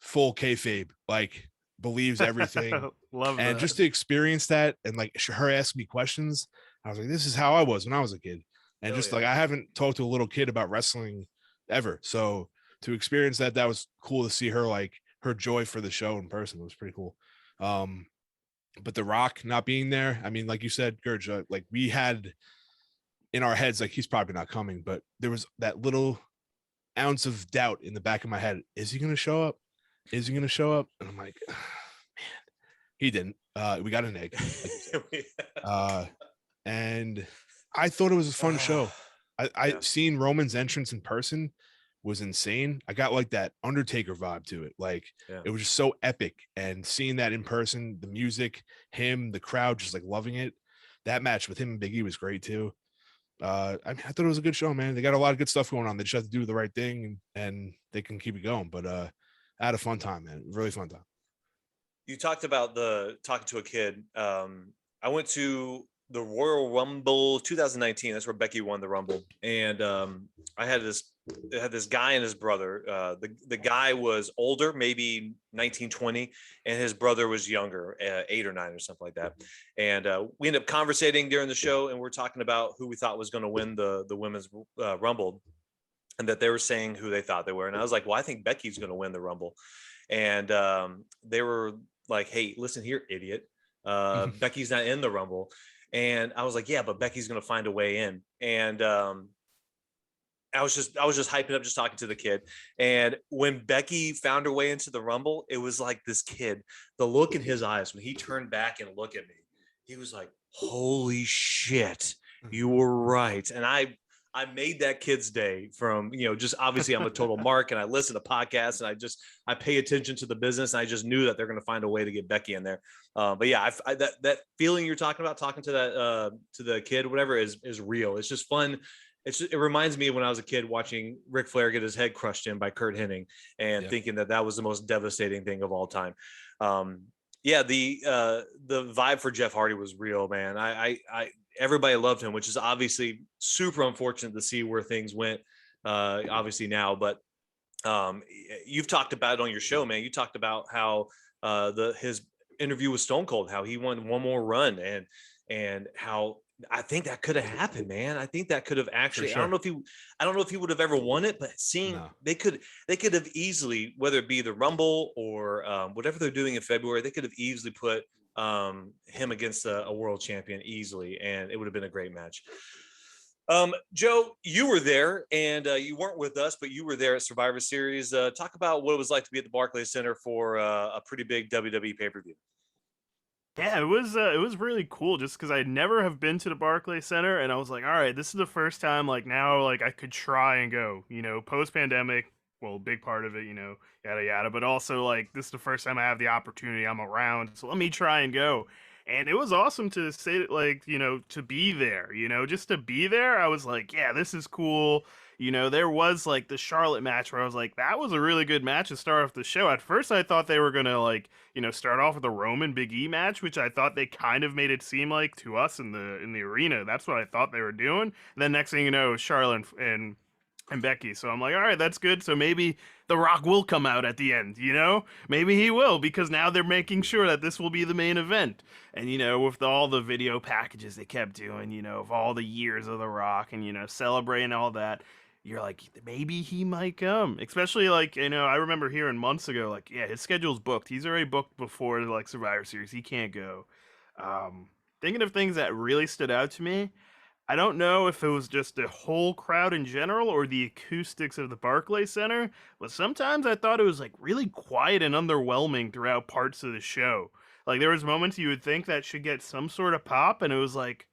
full kayfabe, like believes everything. Love And that. just to experience that and like her ask me questions, I was like, this is how I was when I was a kid. And Hell just yeah. like I haven't talked to a little kid about wrestling ever. So to experience that was cool to see her like her joy for the show in person. It was pretty cool. But The Rock not being there, I mean, like you said, Gerge, like we had in our heads, like he's probably not coming, but there was that little ounce of doubt in the back of my head. Is he gonna show up? Is he gonna show up? And I'm like, man, he didn't. We got an egg. And I thought it was a fun show. I seen Roman's entrance in person was insane. I got like that Undertaker vibe to it. Like it was just so epic. And seeing that in person, the music, him, the crowd just like loving it. That match with him and Big E was great too. I mean, I thought it was a good show, man. They got a lot of good stuff going on. They just have to do the right thing and they can keep it going. But I had a fun time, man. Really fun time. You talked about talking to a kid. I went to the Royal Rumble 2019. That's where Becky won the Rumble. And I had this guy and his brother. The guy was older, maybe 19, 20, and his brother was younger, 8 or 9 or something like that. And we ended up conversating during the show, and we're talking about who we thought was going to win the women's Rumble, and that they were saying who they thought they were. And I was like, well, I think Becky's going to win the Rumble. And they were like, hey, listen here, idiot. Becky's not in the Rumble. And I was like, yeah, but Becky's going to find a way in. And I was just hyping up, just talking to the kid. And when Becky found her way into the Rumble, it was like this kid, the look in his eyes when he turned back and looked at me, he was like, holy shit, you were right. And I made that kid's day from, just obviously I'm a total mark and I listen to podcasts and I pay attention to the business. And I just knew that they're going to find a way to get Becky in there. But yeah, that feeling you're talking about, talking to the kid, whatever is real. It's just fun. It reminds me of when I was a kid watching Ric Flair get his head crushed in by Kurt Hennig and thinking that was the most devastating thing of all time. The vibe for Jeff Hardy was real, man. Everybody loved him, which is obviously super unfortunate to see where things went, obviously now. But you've talked about it on your show, man. You talked about how his interview with Stone Cold, how he wanted one more run, and how I think that could have happened, man. I think that could have actually. Sure. I don't know if he would have ever won it, but they could have easily, whether it be the Rumble or whatever they're doing in February, they could have easily put him against a world champion easily, and it would have been a great match. Joe, you were there, and you weren't with us, but you were there at Survivor Series. Talk about what it was like to be at the Barclays Center for a pretty big WWE pay-per-view. Yeah, it was really cool just because I never have been to the Barclays Center, and I was like, all right, this is the first time like now like I could try and go, post-pandemic. Well, big part of it, yada yada, but also like this is the first time I have the opportunity. I'm around, so let me try and go. And it was awesome to say, like, to be there, just to be there. I was like, yeah, this is cool. There was like the Charlotte match where I was like, that was a really good match to start off the show. At first, I thought they were going to like, start off with a Roman Big E match, which I thought they kind of made it seem like to us in the arena. That's what I thought they were doing. And then next thing you know, Charlotte and and Becky. So I'm like, all right, that's good. So maybe The Rock will come out at the end, you know? Maybe he will, because now they're making sure that this will be the main event. And, you know, with all the video packages they kept doing, you know, of all the years of The Rock and, you know, celebrating all that, you're like, maybe he might come. Especially, like, you know, I remember hearing months ago, like, yeah, his schedule's booked. He's already booked before, like, Survivor Series. He can't go. Um, Thinking of things that really stood out to me, I don't know if it was just the whole crowd in general or the acoustics of the Barclay Center, but sometimes I thought it was like really quiet and underwhelming throughout parts of the show. Like there was moments you would think that should get some sort of pop, and it was like,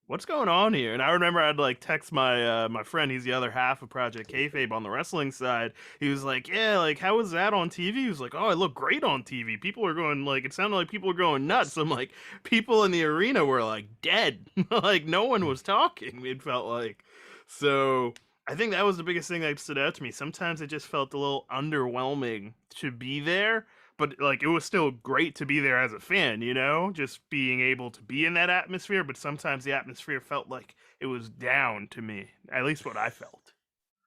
what's going on here? And I remember I'd like text my friend, he's the other half of Project Kayfabe on the wrestling side. He was like, yeah, like how was that on TV? He was like, oh, it looked great on TV. People are going like, it sounded like people were going nuts. I'm like, people in the arena were like dead, like no one was talking. It felt like so. I think that was the biggest thing that stood out to me. Sometimes it just felt a little underwhelming to be there, but like it was still great to be there as a fan, you know, just being able to be in that atmosphere. But sometimes the atmosphere felt like it was down to me, at least what I felt.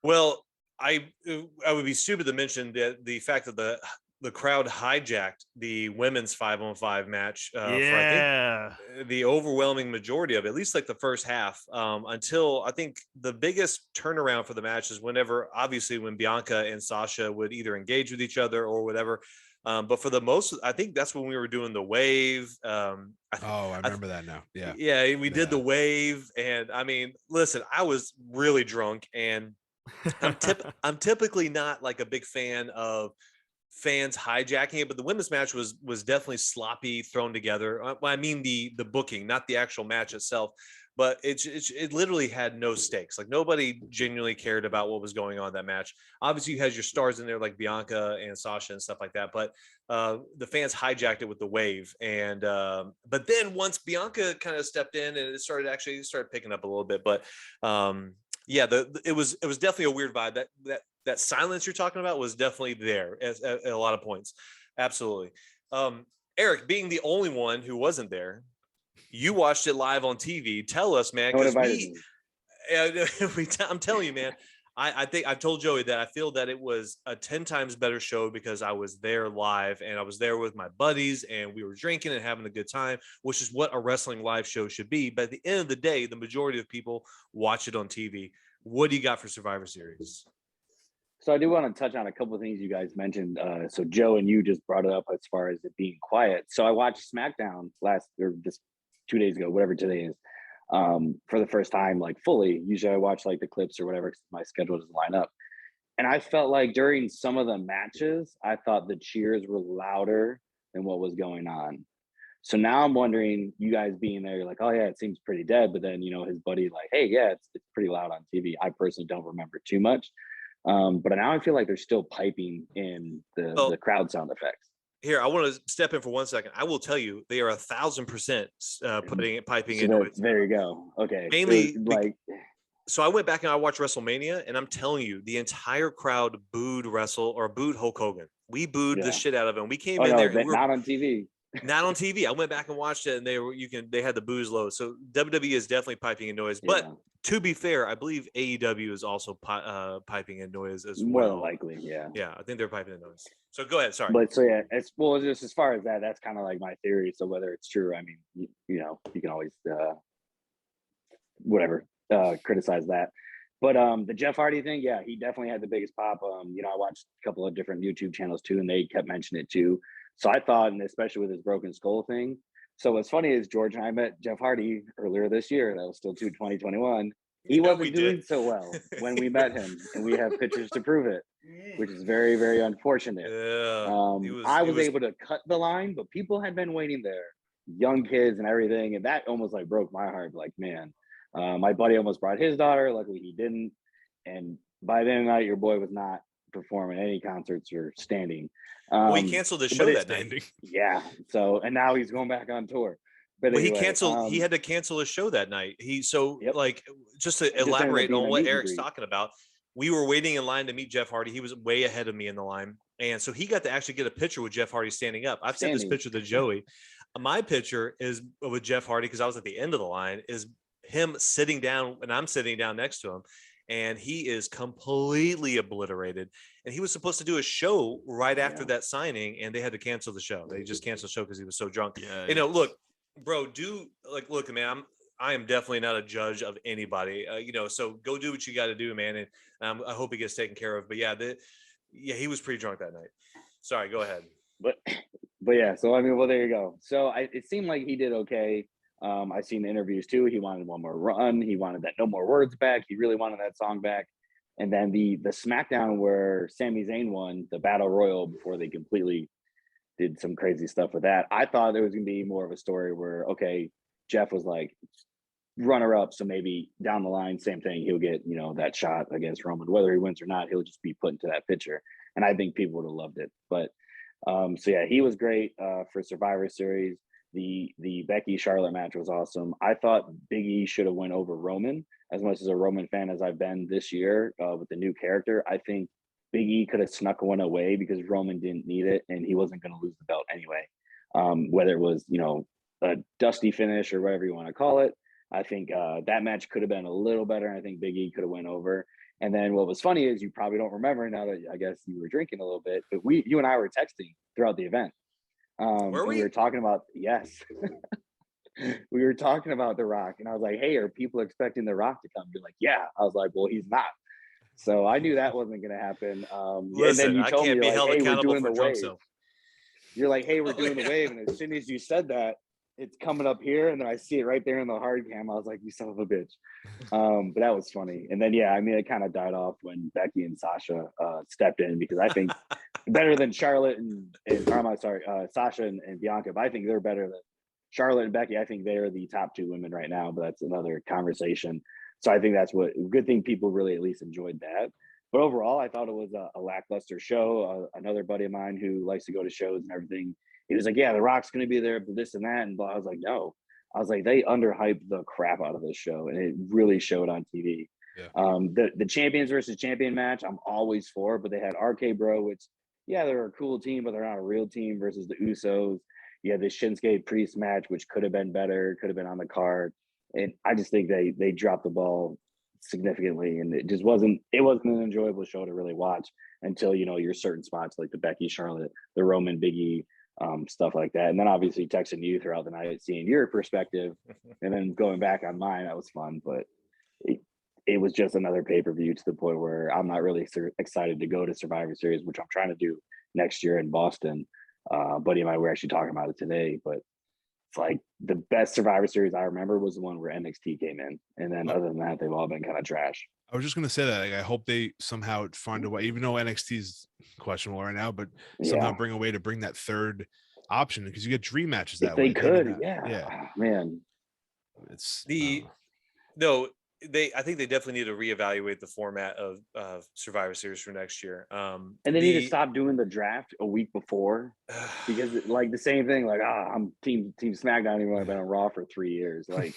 Well, I would be stupid to mention the fact that the crowd hijacked the women's 5-on-5 match for I think the overwhelming majority of it, at least like the first half, until I think the biggest turnaround for the match is whenever, obviously, when Bianca and Sasha would either engage with each other or whatever. But for the most, I think that's when we were doing the wave. I remember that now. Yeah. Yeah, we did the wave. And I mean, listen, I was really drunk, and I'm typically not like a big fan of fans hijacking it, but the women's match was definitely sloppy, thrown together. I mean the booking, not the actual match itself, but it literally had no stakes. Like nobody genuinely cared about what was going on in that match. Obviously, you had your stars in there like Bianca and Sasha and stuff like that, but the fans hijacked it with the wave. And but then once Bianca kind of stepped in, and it started picking up a little bit, but yeah, it was definitely a weird vibe. That silence you're talking about was definitely there at a lot of points. Absolutely. Eric, being the only one who wasn't there, you watched it live on TV. Tell us, man, because I'm telling you, man, I think I've told Joey that I feel that it was a 10 times better show because I was there live, and I was there with my buddies, and we were drinking and having a good time, which is what a wrestling live show should be. But at the end of the day, the majority of people watch it on TV. What do you got for Survivor Series? So I do want to touch on a couple of things you guys mentioned. So Joe and you just brought it up as far as it being quiet. So I watched SmackDown this 2 days ago, whatever today is, for the first time, like fully. Usually I watch like the clips or whatever because my schedule doesn't line up. And I felt like during some of the matches, I thought the cheers were louder than what was going on. So now I'm wondering, you guys being there, you're like, oh yeah, it seems pretty dead. But then, you know, his buddy like, hey, yeah, it's pretty loud on TV. I personally don't remember too much. But now I feel like they're still piping in the crowd sound effects. Here, I want to step in for 1 second. I will tell you, they are 1,000% piping in noise. There you go. Okay. Mainly so I went back and I watched WrestleMania, and I'm telling you, the entire crowd booed Hulk Hogan. We booed the shit out of him. We came in there. Not on TV. Not on TV. I went back and watched it, and they had the booze low. So WWE is definitely piping in noise. Yeah. But to be fair, I believe AEW is also piping in noise as well. More than likely, yeah. Yeah, I think they're piping in noise. So go ahead. Sorry. But so yeah, just as far as that's kind of like my theory. So whether it's true, I mean, you know, you can always criticize that. But the Jeff Hardy thing, yeah, he definitely had the biggest pop. You know, I watched a couple of different YouTube channels too, and they kept mentioning it too. So I thought, and especially with his broken skull thing. So what's funny is George and I met Jeff Hardy earlier this year. That was still 2021. He wasn't doing so well when we met him, and we have pictures to prove it, which is very, very unfortunate. Yeah, I was able to cut the line, but people had been waiting there, young kids and everything, and that almost like broke my heart. Like, man, my buddy almost brought his daughter. Luckily, he didn't. And by the end of the night, your boy was not performing any concerts or standing. Well, he canceled the show that night. Yeah. So, and now he's going back on tour. But anyway, he canceled. He had to cancel his show that night. Like, just to elaborate on what Eric's talking about. We were waiting in line to meet Jeff Hardy. He was way ahead of me in the line, and so he got to actually get a picture with Jeff Hardy standing up. I've sent this picture to Joey. My picture is with Jeff Hardy because I was at the end of the line. Is him sitting down, and I'm sitting down next to him. and he is completely obliterated. And he was supposed to do a show right after that signing, and they had to cancel the show. They just canceled the show because he was so drunk. Yeah. You know, look, bro, look, man, I am definitely not a judge of anybody, you know, so go do what you got to do, man. And I hope he gets taken care of. But yeah, he was pretty drunk that night. Sorry, go ahead. But yeah, so I mean, well, there you go. So it seemed like he did okay. I've seen the interviews too. He wanted one more run. He wanted that No More Words back. He really wanted that song back. And then the SmackDown where Sami Zayn won the Battle Royal before they completely did some crazy stuff with that. I thought there was going to be more of a story where, okay, Jeff was like runner up. So maybe down the line, same thing. He'll get, you know, that shot against Roman, whether he wins or not, he'll just be put into that picture. And I think people would have loved it. But so yeah, he was great for Survivor Series. The Becky Charlotte match was awesome. I thought Big E should have went over Roman. As much as a Roman fan as I've been this year with the new character, I think Big E could have snuck one away because Roman didn't need it and he wasn't going to lose the belt anyway. Whether it was, you know, a dusty finish or whatever you want to call it, I think that match could have been a little better. I think Big E could have went over. And then what was funny is you probably don't remember now that I guess you were drinking a little bit, but you and I were texting throughout the event. Were we? We were talking about, yes. We were talking about The Rock, and I was like, hey, are people expecting The Rock to come? You're like, yeah. I was like, well, he's not. So I knew that wasn't going to happen. Listen, and then you I told can't me, be like, held hey, accountable we're doing for the drunk wave. self. You're like, hey, we're doing the wave. And as soon as you said that, it's coming up here, and then I see it right there in the hard cam. I was like, you son of a bitch. But that was funny. And then, yeah, I mean, it kind of died off when Becky and Sasha stepped in, because I think better than Charlotte Sasha and Bianca, but I think they're better than Charlotte and Becky. I think they're the top two women right now, but that's another conversation. So I think that's good thing people really at least enjoyed that. But overall, I thought it was a lackluster show. Another buddy of mine who likes to go to shows and everything, he was like, yeah, The Rock's going to be there, but this and that. And blah. I was like, no. I was like, they underhyped the crap out of this show, and it really showed on TV. Yeah. The champions versus champion match, I'm always for, but they had RK Bro, which, yeah, they're a cool team, but they're not a real team, versus the Usos. You had the Shinsuke Priest match, which could have been better, could have been on the card. And I just think they dropped the ball significantly, and it wasn't an enjoyable show to really watch until, you know, your certain spots like the Becky Charlotte, the Roman Big E, stuff like that. And then obviously texting you throughout the night, seeing your perspective, and then going back on mine, that was fun. But it was just another pay-per-view to the point where I'm not really excited to go to Survivor Series, which I'm trying to do next year in Boston. Buddy and I were actually talking about it today, but it's like the best Survivor Series I remember was the one where NXT came in. And then other than that, they've all been kind of trash. I was just going to say that. Like, I hope they somehow find a way, even though NXT's questionable right now, but somehow bring a way to bring that third option, because you get dream matches that if way. They could, yeah. Oh, man. It's I think they definitely need to reevaluate the format of Survivor Series for next year. And they need to stop doing the draft a week before, because like the same thing, like, I'm team SmackDown, even though I've been on Raw for 3 years. Like,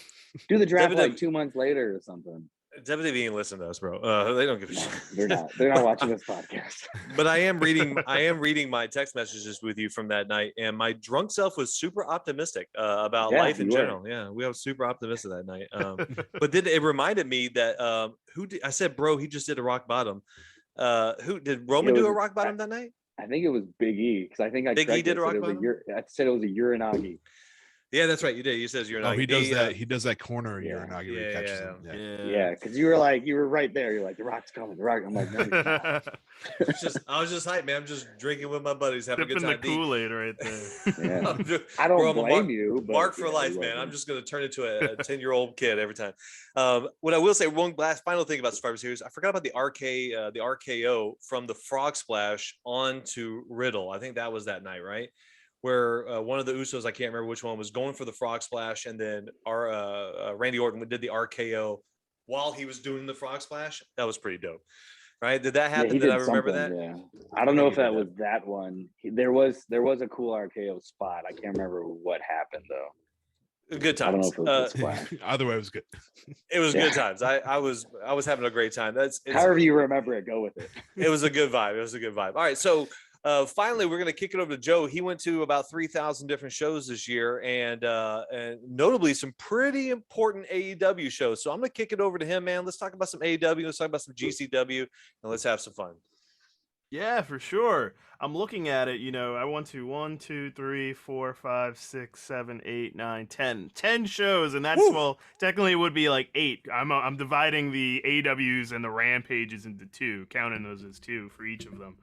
do the draft like 2 months later or something. WWE ain't listen to us, bro. They don't give a shit. They're not watching this podcast. But I am reading my text messages with you from that night, and my drunk self was super optimistic about life in general. Yeah, we were super optimistic that night. But then it reminded me that I said, bro, he just did a rock bottom. Who did Roman do a rock bottom that night? I think it was Big E, because I think Big E did a rock bottom. I said it was a Uranagi. Yeah, that's right. You did. You says Uranagi. Oh, he does that. He does that corner Uranagi. Yeah, because you were right there. You're like, The Rock's coming. The Rock. I'm like, no, I was just hyped, man. I'm just drinking with my buddies, having a good time. The Kool-Aid right there. Yeah. I don't blame you. But, Mark for life, man. I'm just gonna turn into a 10-year-old kid every time. What I will say, one last final thing about Survivor Series, I forgot about the RKO from the Frog Splash onto Riddle. I think that was that night, right? Where one of the Usos, I can't remember which one, was going for the Frog Splash, and then Randy Orton did the RKO while he was doing the Frog Splash. That was pretty dope, right? Did that happen? Did I remember that? Yeah, I don't know if that was that one. There was a cool RKO spot. I can't remember what happened though. Good times. I don't know if it was a splash. Either way, it was good. It was good times. I was having a great time. However you remember it, go with it. It was a good vibe. All right, so Finally, we're going to kick it over to Joe. He went to about 3,000 different shows this year, and notably some pretty important AEW shows. So I'm going to kick it over to him, man. Let's talk about some AEW. Let's talk about some GCW, and let's have some fun. Yeah, for sure. I'm looking at it, I went to 1, 2, 3, 4, 5, 6, 7, 8, 9, 10. 10 shows, and that's, well, technically it would be like 8. I'm dividing the AWs and the Rampages into 2, counting those as 2 for each of them.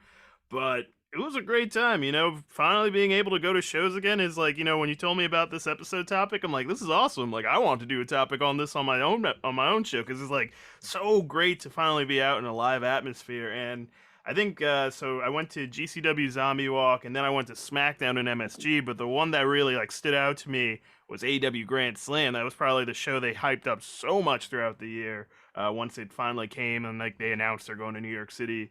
But it was a great time, finally being able to go to shows again is like, when you told me about this episode topic, I'm like, this is awesome. Like, I want to do a topic on this on my own show, because it's like so great to finally be out in a live atmosphere. And I think, so I went to GCW Zombie Walk, and then I went to SmackDown and MSG, but the one that really like stood out to me was AEW Grand Slam. That was probably the show they hyped up so much throughout the year, once it finally came and like they announced they're going to New York City.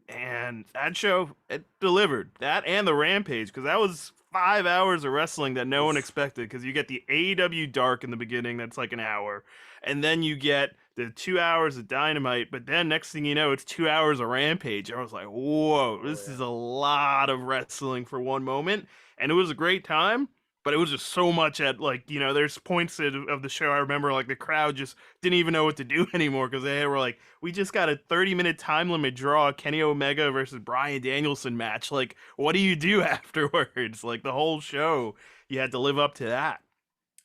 And that show, it delivered. That and the Rampage, because that was 5 hours of wrestling that no one expected, because you get the AEW Dark in the beginning, that's like an hour, and then you get the 2 hours of Dynamite, but then next thing you know, it's 2 hours of Rampage. I was like, whoa, this is a lot of wrestling for one moment, and it was a great time. But it was just so much at, like, there's points of the show I remember, like, the crowd just didn't even know what to do anymore, because they were like, we just got a 30-minute time limit draw, Kenny Omega versus Bryan Danielson match. Like, what do you do afterwards? Like, the whole show, you had to live up to that.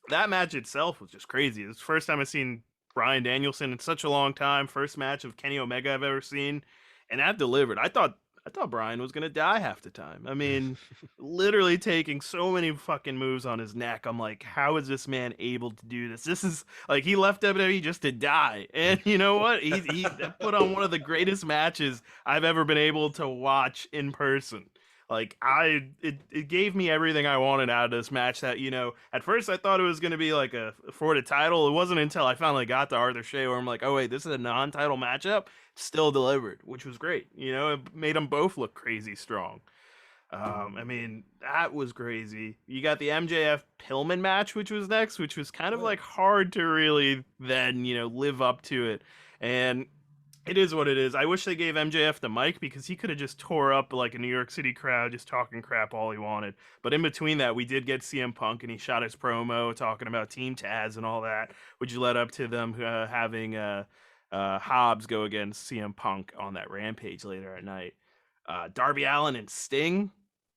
That match itself was just crazy. It was the first time I've seen Bryan Danielson in such a long time. First match of Kenny Omega I've ever seen. And that delivered. I thought Bryan was going to die half the time. I mean, literally taking so many fucking moves on his neck. I'm like, how is this man able to do this? This is like, he left WWE just to die. And you know what? He put on one of the greatest matches I've ever been able to watch in person. Like, it gave me everything I wanted out of this match. That, at first I thought it was going to be like for the title. It wasn't until I finally got to Arthur Shea where I'm like, oh wait, this is a non-title matchup. Still delivered, which was great. It made them both look crazy strong. I mean, that was crazy. You got the MJF Pillman match, which was next, which was kind of like hard to really then, live up to it. And it is what it is. I wish they gave MJF the mic, because he could have just tore up like a New York City crowd just talking crap all he wanted. But in between that, we did get CM Punk, and he shot his promo talking about Team Taz and all that, which led up to them having Hobbs go against CM Punk on that Rampage later at night. Darby Allin and Sting,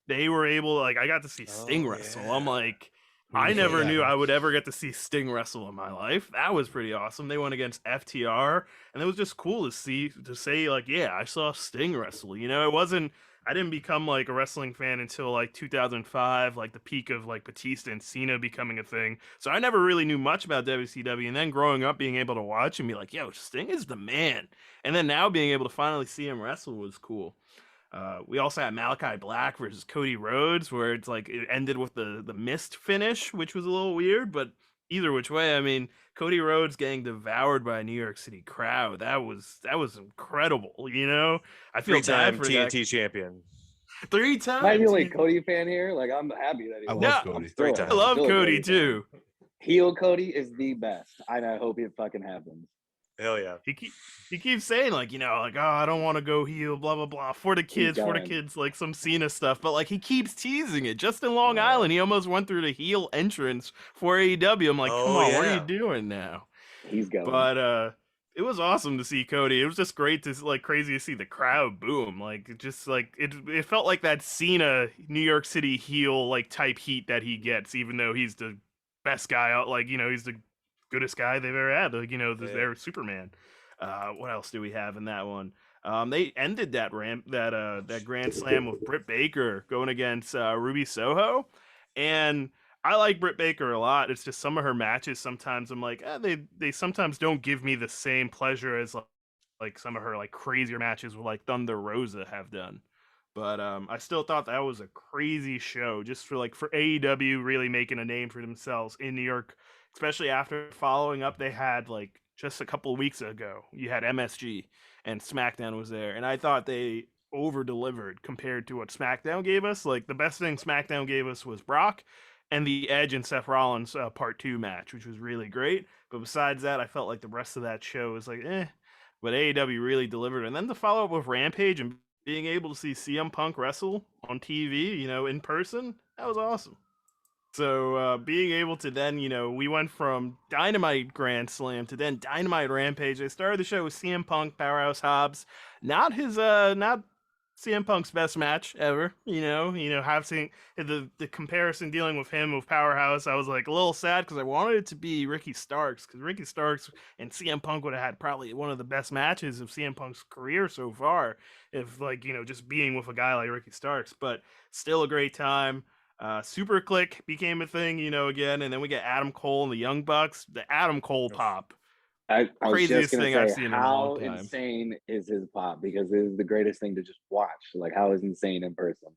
they were able, like, I got to see Sting wrestle. Yeah. I'm like, I never knew I would ever get to see Sting wrestle in my life. That was pretty awesome. They went against FTR, and it was just cool to say, like, yeah, I saw Sting wrestle. I didn't become like a wrestling fan until like 2005, like the peak of like Batista and Cena becoming a thing. So I never really knew much about WCW, and then growing up being able to watch and be like, yo, Sting is the man. And then now being able to finally see him wrestle was cool. We also had Malachi Black versus Cody Rhodes, where it's like it ended with the mist finish, which was a little weird, but either which way, I mean, Cody Rhodes getting devoured by a New York City crowd, that was incredible. I feel bad for TNT champion. 3 times. Am I the only Cody fan here? Like, I'm happy that he. I love Cody. 3 times. I love Cody too. Heel Cody is the best, and I hope it fucking happens. Hell yeah. He keeps saying like, oh, I don't want to go heel, blah blah blah, for the kids, like some Cena stuff. But like, he keeps teasing it. Just in Long Island, he almost went through the heel entrance for AEW. I'm like, come on, what are you doing now? He's going. But it was awesome to see Cody. It was just great to crazy to see the crowd boom. Like, it felt like that Cena New York City heel like type heat that he gets, even though he's the best guy out. Like, he's the goodest guy they've ever had. Like, they're Superman. What else do we have in that one? They ended that Grand Slam with Britt Baker going against Ruby Soho, and I like Britt Baker a lot. It's just some of her matches sometimes I'm like, they sometimes don't give me the same pleasure as like some of her like crazier matches with like Thunder Rosa have done. But I still thought that was a crazy show, just for AEW really making a name for themselves in New York, especially after following up. They had like just a couple of weeks ago, you had MSG and SmackDown was there, and I thought they over-delivered compared to what SmackDown gave us. Like, the best thing SmackDown gave us was Brock and the Edge and Seth Rollins Part 2 match, which was really great. But besides that, I felt like the rest of that show was like, eh. But AEW really delivered. And then to follow up with Rampage and being able to see CM Punk wrestle on TV, in person, that was awesome. So being able to then, we went from Dynamite Grand Slam to then Dynamite Rampage. I started the show with CM Punk, Powerhouse Hobbs. Not CM Punk's best match ever. Having the comparison dealing with him with Powerhouse, I was like a little sad because I wanted it to be Ricky Starks, because Ricky Starks and CM Punk would have had probably one of the best matches of CM Punk's career so far, if just being with a guy like Ricky Starks. But still a great time. Super Click became a thing, again, and then we get Adam Cole and the Young Bucks. The Adam Cole pop, I was just craziest gonna thing I've say, seen in a how long time. insane is his pop? Because it is the greatest thing to just watch. Like, how is insane in person?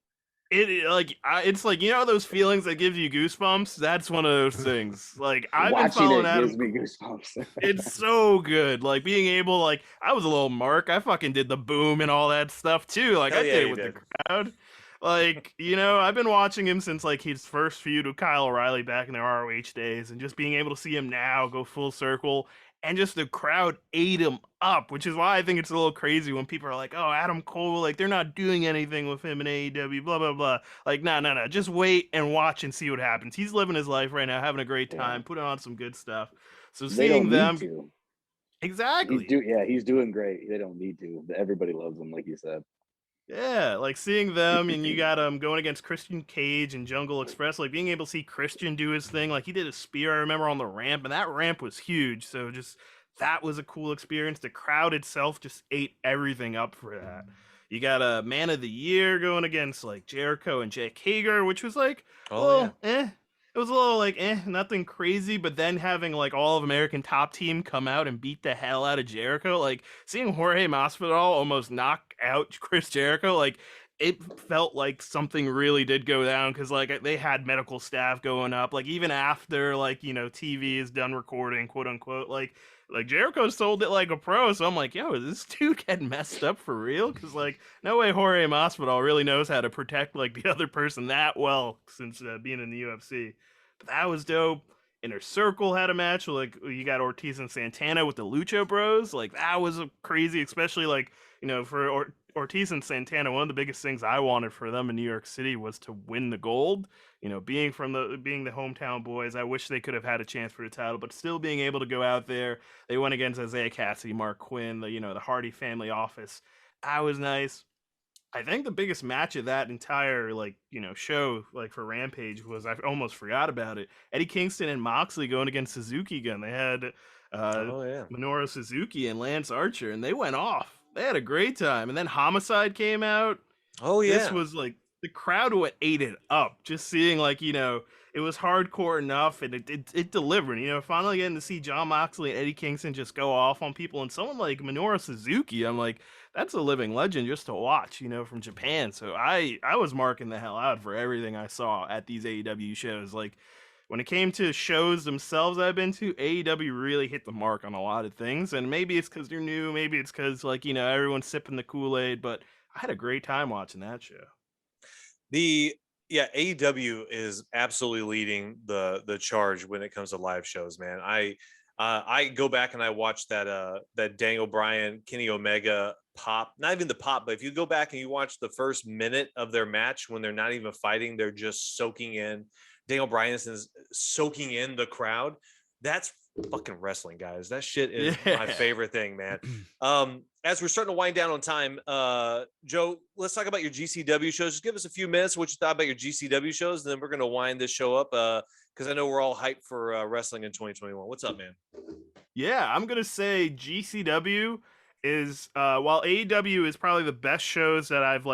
It's like those feelings that gives you goosebumps. That's one of those things. Like I've been Watching following it Adam. gives me goosebumps. It's so good. Like being able, I was a little mark. I fucking did the boom and all that stuff too. Like Hell I yeah, did it you with did. the crowd. I've been watching him since his first feud with Kyle O'Reilly back in the ROH days, and just being able to see him now go full circle, and just the crowd ate him up, which is why I think it's a little crazy when people are like, "Oh, Adam Cole, they're not doing anything with him in AEW, blah blah blah." Like, no, just wait and watch and see what happens. He's living his life right now, having a great time, putting on some good stuff. So They don't seeing them, need to. exactly. He's doing great. They don't need to. Everybody loves him, like you said. Yeah, like seeing them, and you got going against Christian Cage and Jungle Express, like being able to see Christian do his thing. Like he did a spear, I remember, on the ramp, and that ramp was huge. So just that was a cool experience. The crowd itself just ate everything up for that. You got a Man of the Year going against Jericho and Jake Hager, which was it was a little nothing crazy, but then having all of American Top Team come out and beat the hell out of Jericho, seeing Jorge Masvidal almost knock out Chris Jericho, it felt like something really did go down, because they had medical staff going up, even after TV is done recording, quote unquote, Jericho sold it like a pro. So I'm like, yo, is this dude getting messed up for real? Because no way Jorge Masvidal really knows how to protect the other person that well since being in the UFC. But that was dope. Inner Circle had a match. You got Ortiz and Santana with the Lucha Bros. That was a crazy, especially for Ortiz and Santana. One of the biggest things I wanted for them in New York City was to win the gold. Being the hometown boys, I wish they could have had a chance for the title, but still being able to go out there. They went against Isaiah Cassidy, Mark Quinn, the Hardy family office. That was nice. I think the biggest match of that entire show for Rampage was, I almost forgot about it, Eddie Kingston and Moxley going against Suzuki Gun. They had Minoru Suzuki and Lance Archer, and they went off. They had a great time. And then Homicide came out. Oh yeah. This was the crowd would ate it up. Just seeing it was hardcore enough, and it delivered. Finally getting to see John Moxley and Eddie Kingston just go off on people, and someone like Minoru Suzuki, I'm like, that's a living legend just to watch, from Japan. So I was marking the hell out for everything I saw at these AEW shows. When it came to shows themselves I've been to, AEW really hit the mark on a lot of things. And maybe it's because they're new, maybe it's because everyone's sipping the Kool-Aid, but I had a great time watching that show. AEW is absolutely leading the charge when it comes to live shows, man. I go back and I watch that Daniel Bryan, Kenny Omega pop, not even the pop, but if you go back and you watch the first minute of their match when they're not even fighting, they're just soaking in. Daniel Bryan is soaking in the crowd. That's fucking wrestling, guys. That shit is my favorite thing, man. As we're starting to wind down on time, Joe, let's talk about your GCW shows. Just give us a few minutes what you thought about your GCW shows, and then we're going to wind this show up because I know we're all hyped for wrestling in 2021. What's up, man? Yeah, I'm going to say GCW is while AEW is probably the best shows that I've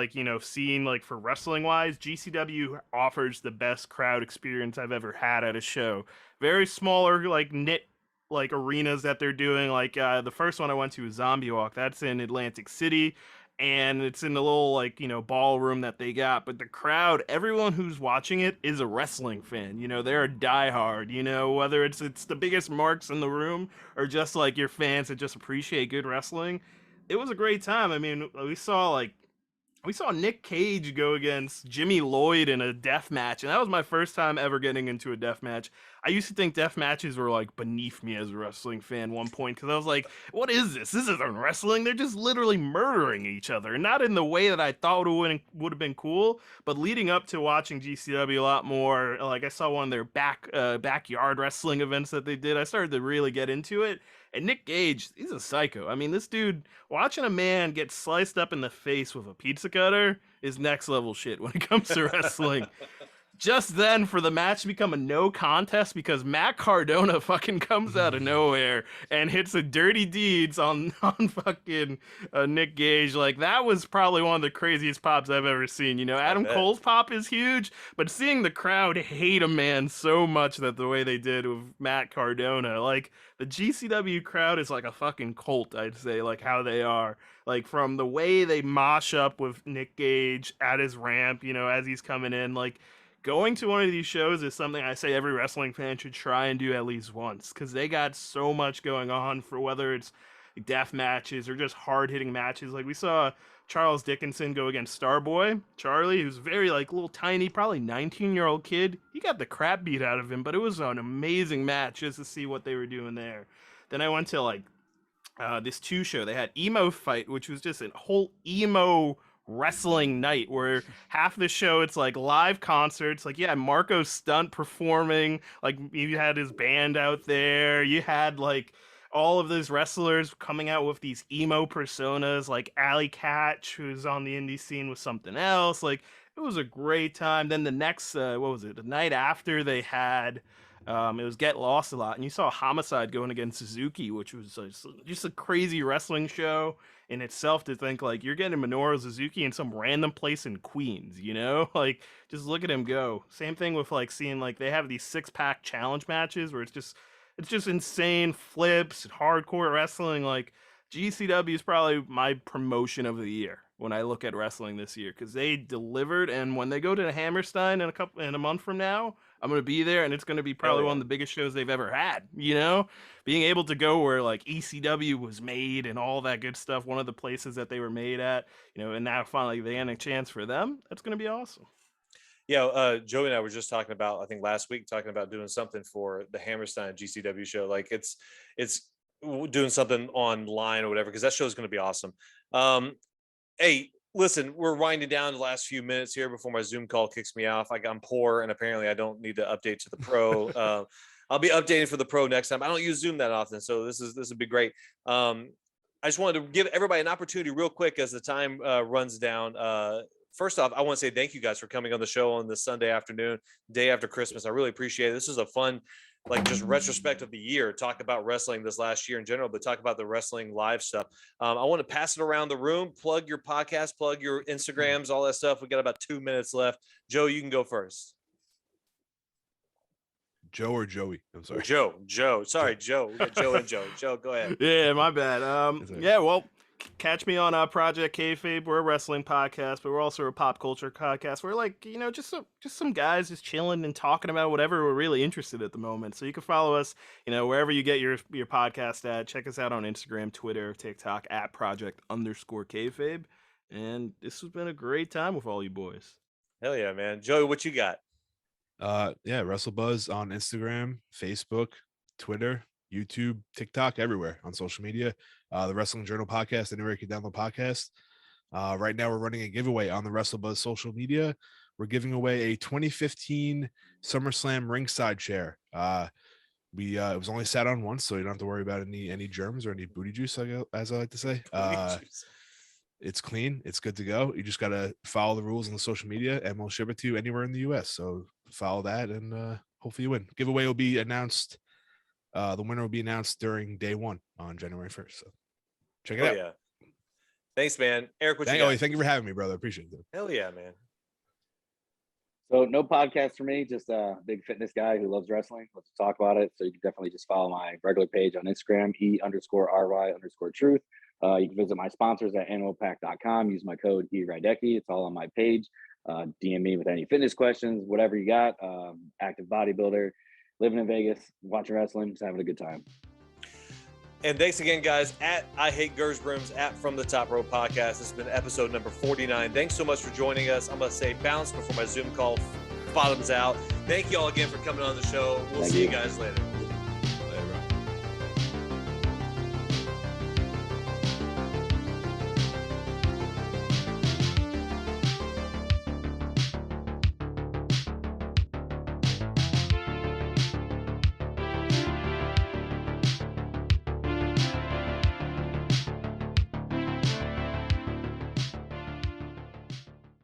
seen for wrestling wise, GCW offers the best crowd experience I've ever had at a show. Very smaller knit arenas that they're doing. The first one I went to was Zombie Walk. That's in Atlantic City, and it's in the little ballroom that they got. But the crowd, everyone who's watching it is a wrestling fan. They're a diehard. Whether it's the biggest marks in the room or just your fans that just appreciate good wrestling. It was a great time. I mean, we saw we saw Nick Cage go against Jimmy Lloyd in a death match, and that was my first time ever getting into a death match. I used to think death matches were like beneath me as a wrestling fan one point because I was like, what is this? This isn't wrestling. They're just literally murdering each other. Not in the way that I thought it would have been cool, but leading up to watching GCW a lot more, like I saw one of their backyard wrestling events that they did. I started to really get into it. And Nick Gage, he's a psycho. I mean, this dude, watching a man get sliced up in the face with a pizza cutter is next level shit when it comes to wrestling. Just then, for the match to become a no contest because Matt Cardona fucking comes out of nowhere and hits a dirty deeds on fucking Nick Gage. Like, that was probably one of the craziest pops I've ever seen. You know, Adam Cole's pop is huge, but seeing the crowd hate a man so much that the way they did with Matt Cardona, like, the GCW crowd is like a fucking cult, I'd say, like how they are. Like, from the way they mosh up with Nick Gage at his ramp, you know, as he's coming in, like, going to one of these shows is something I say every wrestling fan should try and do at least once because they got so much going on for whether it's death matches or just hard-hitting matches. Like, we saw Charles Dickinson go against Starboy Charlie, who's very, like, little tiny, probably 19-year-old kid. He got the crap beat out of him, but it was an amazing match just to see what they were doing there. Then I went to, like, this 2 show. They had Emo Fight, which was just a whole emo wrestling night where half the show it's like live concerts, like Marco Stunt performing, like you had his band out there, you had like all of those wrestlers coming out with these emo personas, like Alley Catch, who's on the indie scene with something else. Like, it was a great time. Then the next what was it, the night after, they had it was Get Lost a lot, and you saw Homicide going against Suzuki, which was just a crazy wrestling show in itself to think, like, you're getting Minoru Suzuki in some random place in Queens, you know? Like, just look at him go. Same thing with, like, seeing, like, they have these 6-pack challenge matches where it's just insane flips, hardcore wrestling. Like, GCW is probably my promotion of the year when I look at wrestling this year because they delivered, and when they go to Hammerstein in a month from now, I'm going to be there, and it's going to be probably one of the biggest shows they've ever had, you know? Being able to go where, like, ECW was made and all that good stuff, one of the places that they were made at, you know, and now finally they had a chance for them, that's going to be awesome. Yeah, Joey and I were just talking about, I think last week, talking about doing something for the Hammerstein GCW show. Like, it's doing something online or whatever, because that show is going to be awesome. Hey, listen, we're winding down the last few minutes here before my Zoom call kicks me off. I'm poor, and apparently I don't need to update to the pro. I'll be updating for the pro next time. I don't use Zoom that often, so this would be great. I just wanted to give everybody an opportunity real quick as the time runs down. First off, I want to say thank you guys for coming on the show on this Sunday afternoon, day after Christmas. I really appreciate it. This is a fun, like, just retrospect of the year, talk about wrestling this last year in general, but talk about the wrestling live stuff. I want to pass it around the room, plug your podcast, plug your Instagrams, all that stuff. We got about 2 minutes left. Joe, you can go first. Joe or Joey? I'm sorry. Joe. Sorry, Joe. We got Joe and Joe. Joe, go ahead. Yeah, my bad. Yeah, well, catch me on Project Kayfabe. We're a wrestling podcast, but we're also a pop culture podcast. We're like, you know, just some guys just chilling and talking about whatever we're really interested at the moment. So you can follow us, you know, wherever you get your podcast at. Check us out on Instagram, Twitter, TikTok at Project_Kayfabe. And this has been a great time with all you boys. Hell yeah, man. Joey, what you got? WrestleBuzz on Instagram, Facebook, Twitter, YouTube, TikTok, everywhere on social media. The Wrestling Journal podcast, anywhere you can download podcasts. Right now we're running a giveaway on the WrestleBuzz social media. We're giving away a 2015 SummerSlam ringside chair. It was only sat on once, so you don't have to worry about any germs or any booty juice, as I like to say. It's clean. It's good to go. You just got to follow the rules on the social media, and we'll ship it to you anywhere in the U.S. So follow that, and hopefully you win. Giveaway will be announced. The winner will be announced during day 1 on January 1st. So check it out. Yeah. Thanks, man. Eric, what you got? Thank you for having me, brother. I appreciate it. Hell yeah, man. So no podcast for me, just a big fitness guy who loves wrestling. Let's talk about it. So you can definitely just follow my regular page on Instagram, E_RY_truth. You can visit my sponsors at animalpack.com. Use my code ERYDECKY. It's all on my page. DM me with any fitness questions, whatever you got. Active bodybuilder, living in Vegas, watching wrestling, just having a good time. And thanks again, guys, at I Hate Gerge Brooms, at From the Top Rope Podcast. This has been episode number 49. Thanks so much for joining us. I'm going to say bounce before my Zoom call bottoms out. Thank you all again for coming on the show. We'll see you guys later.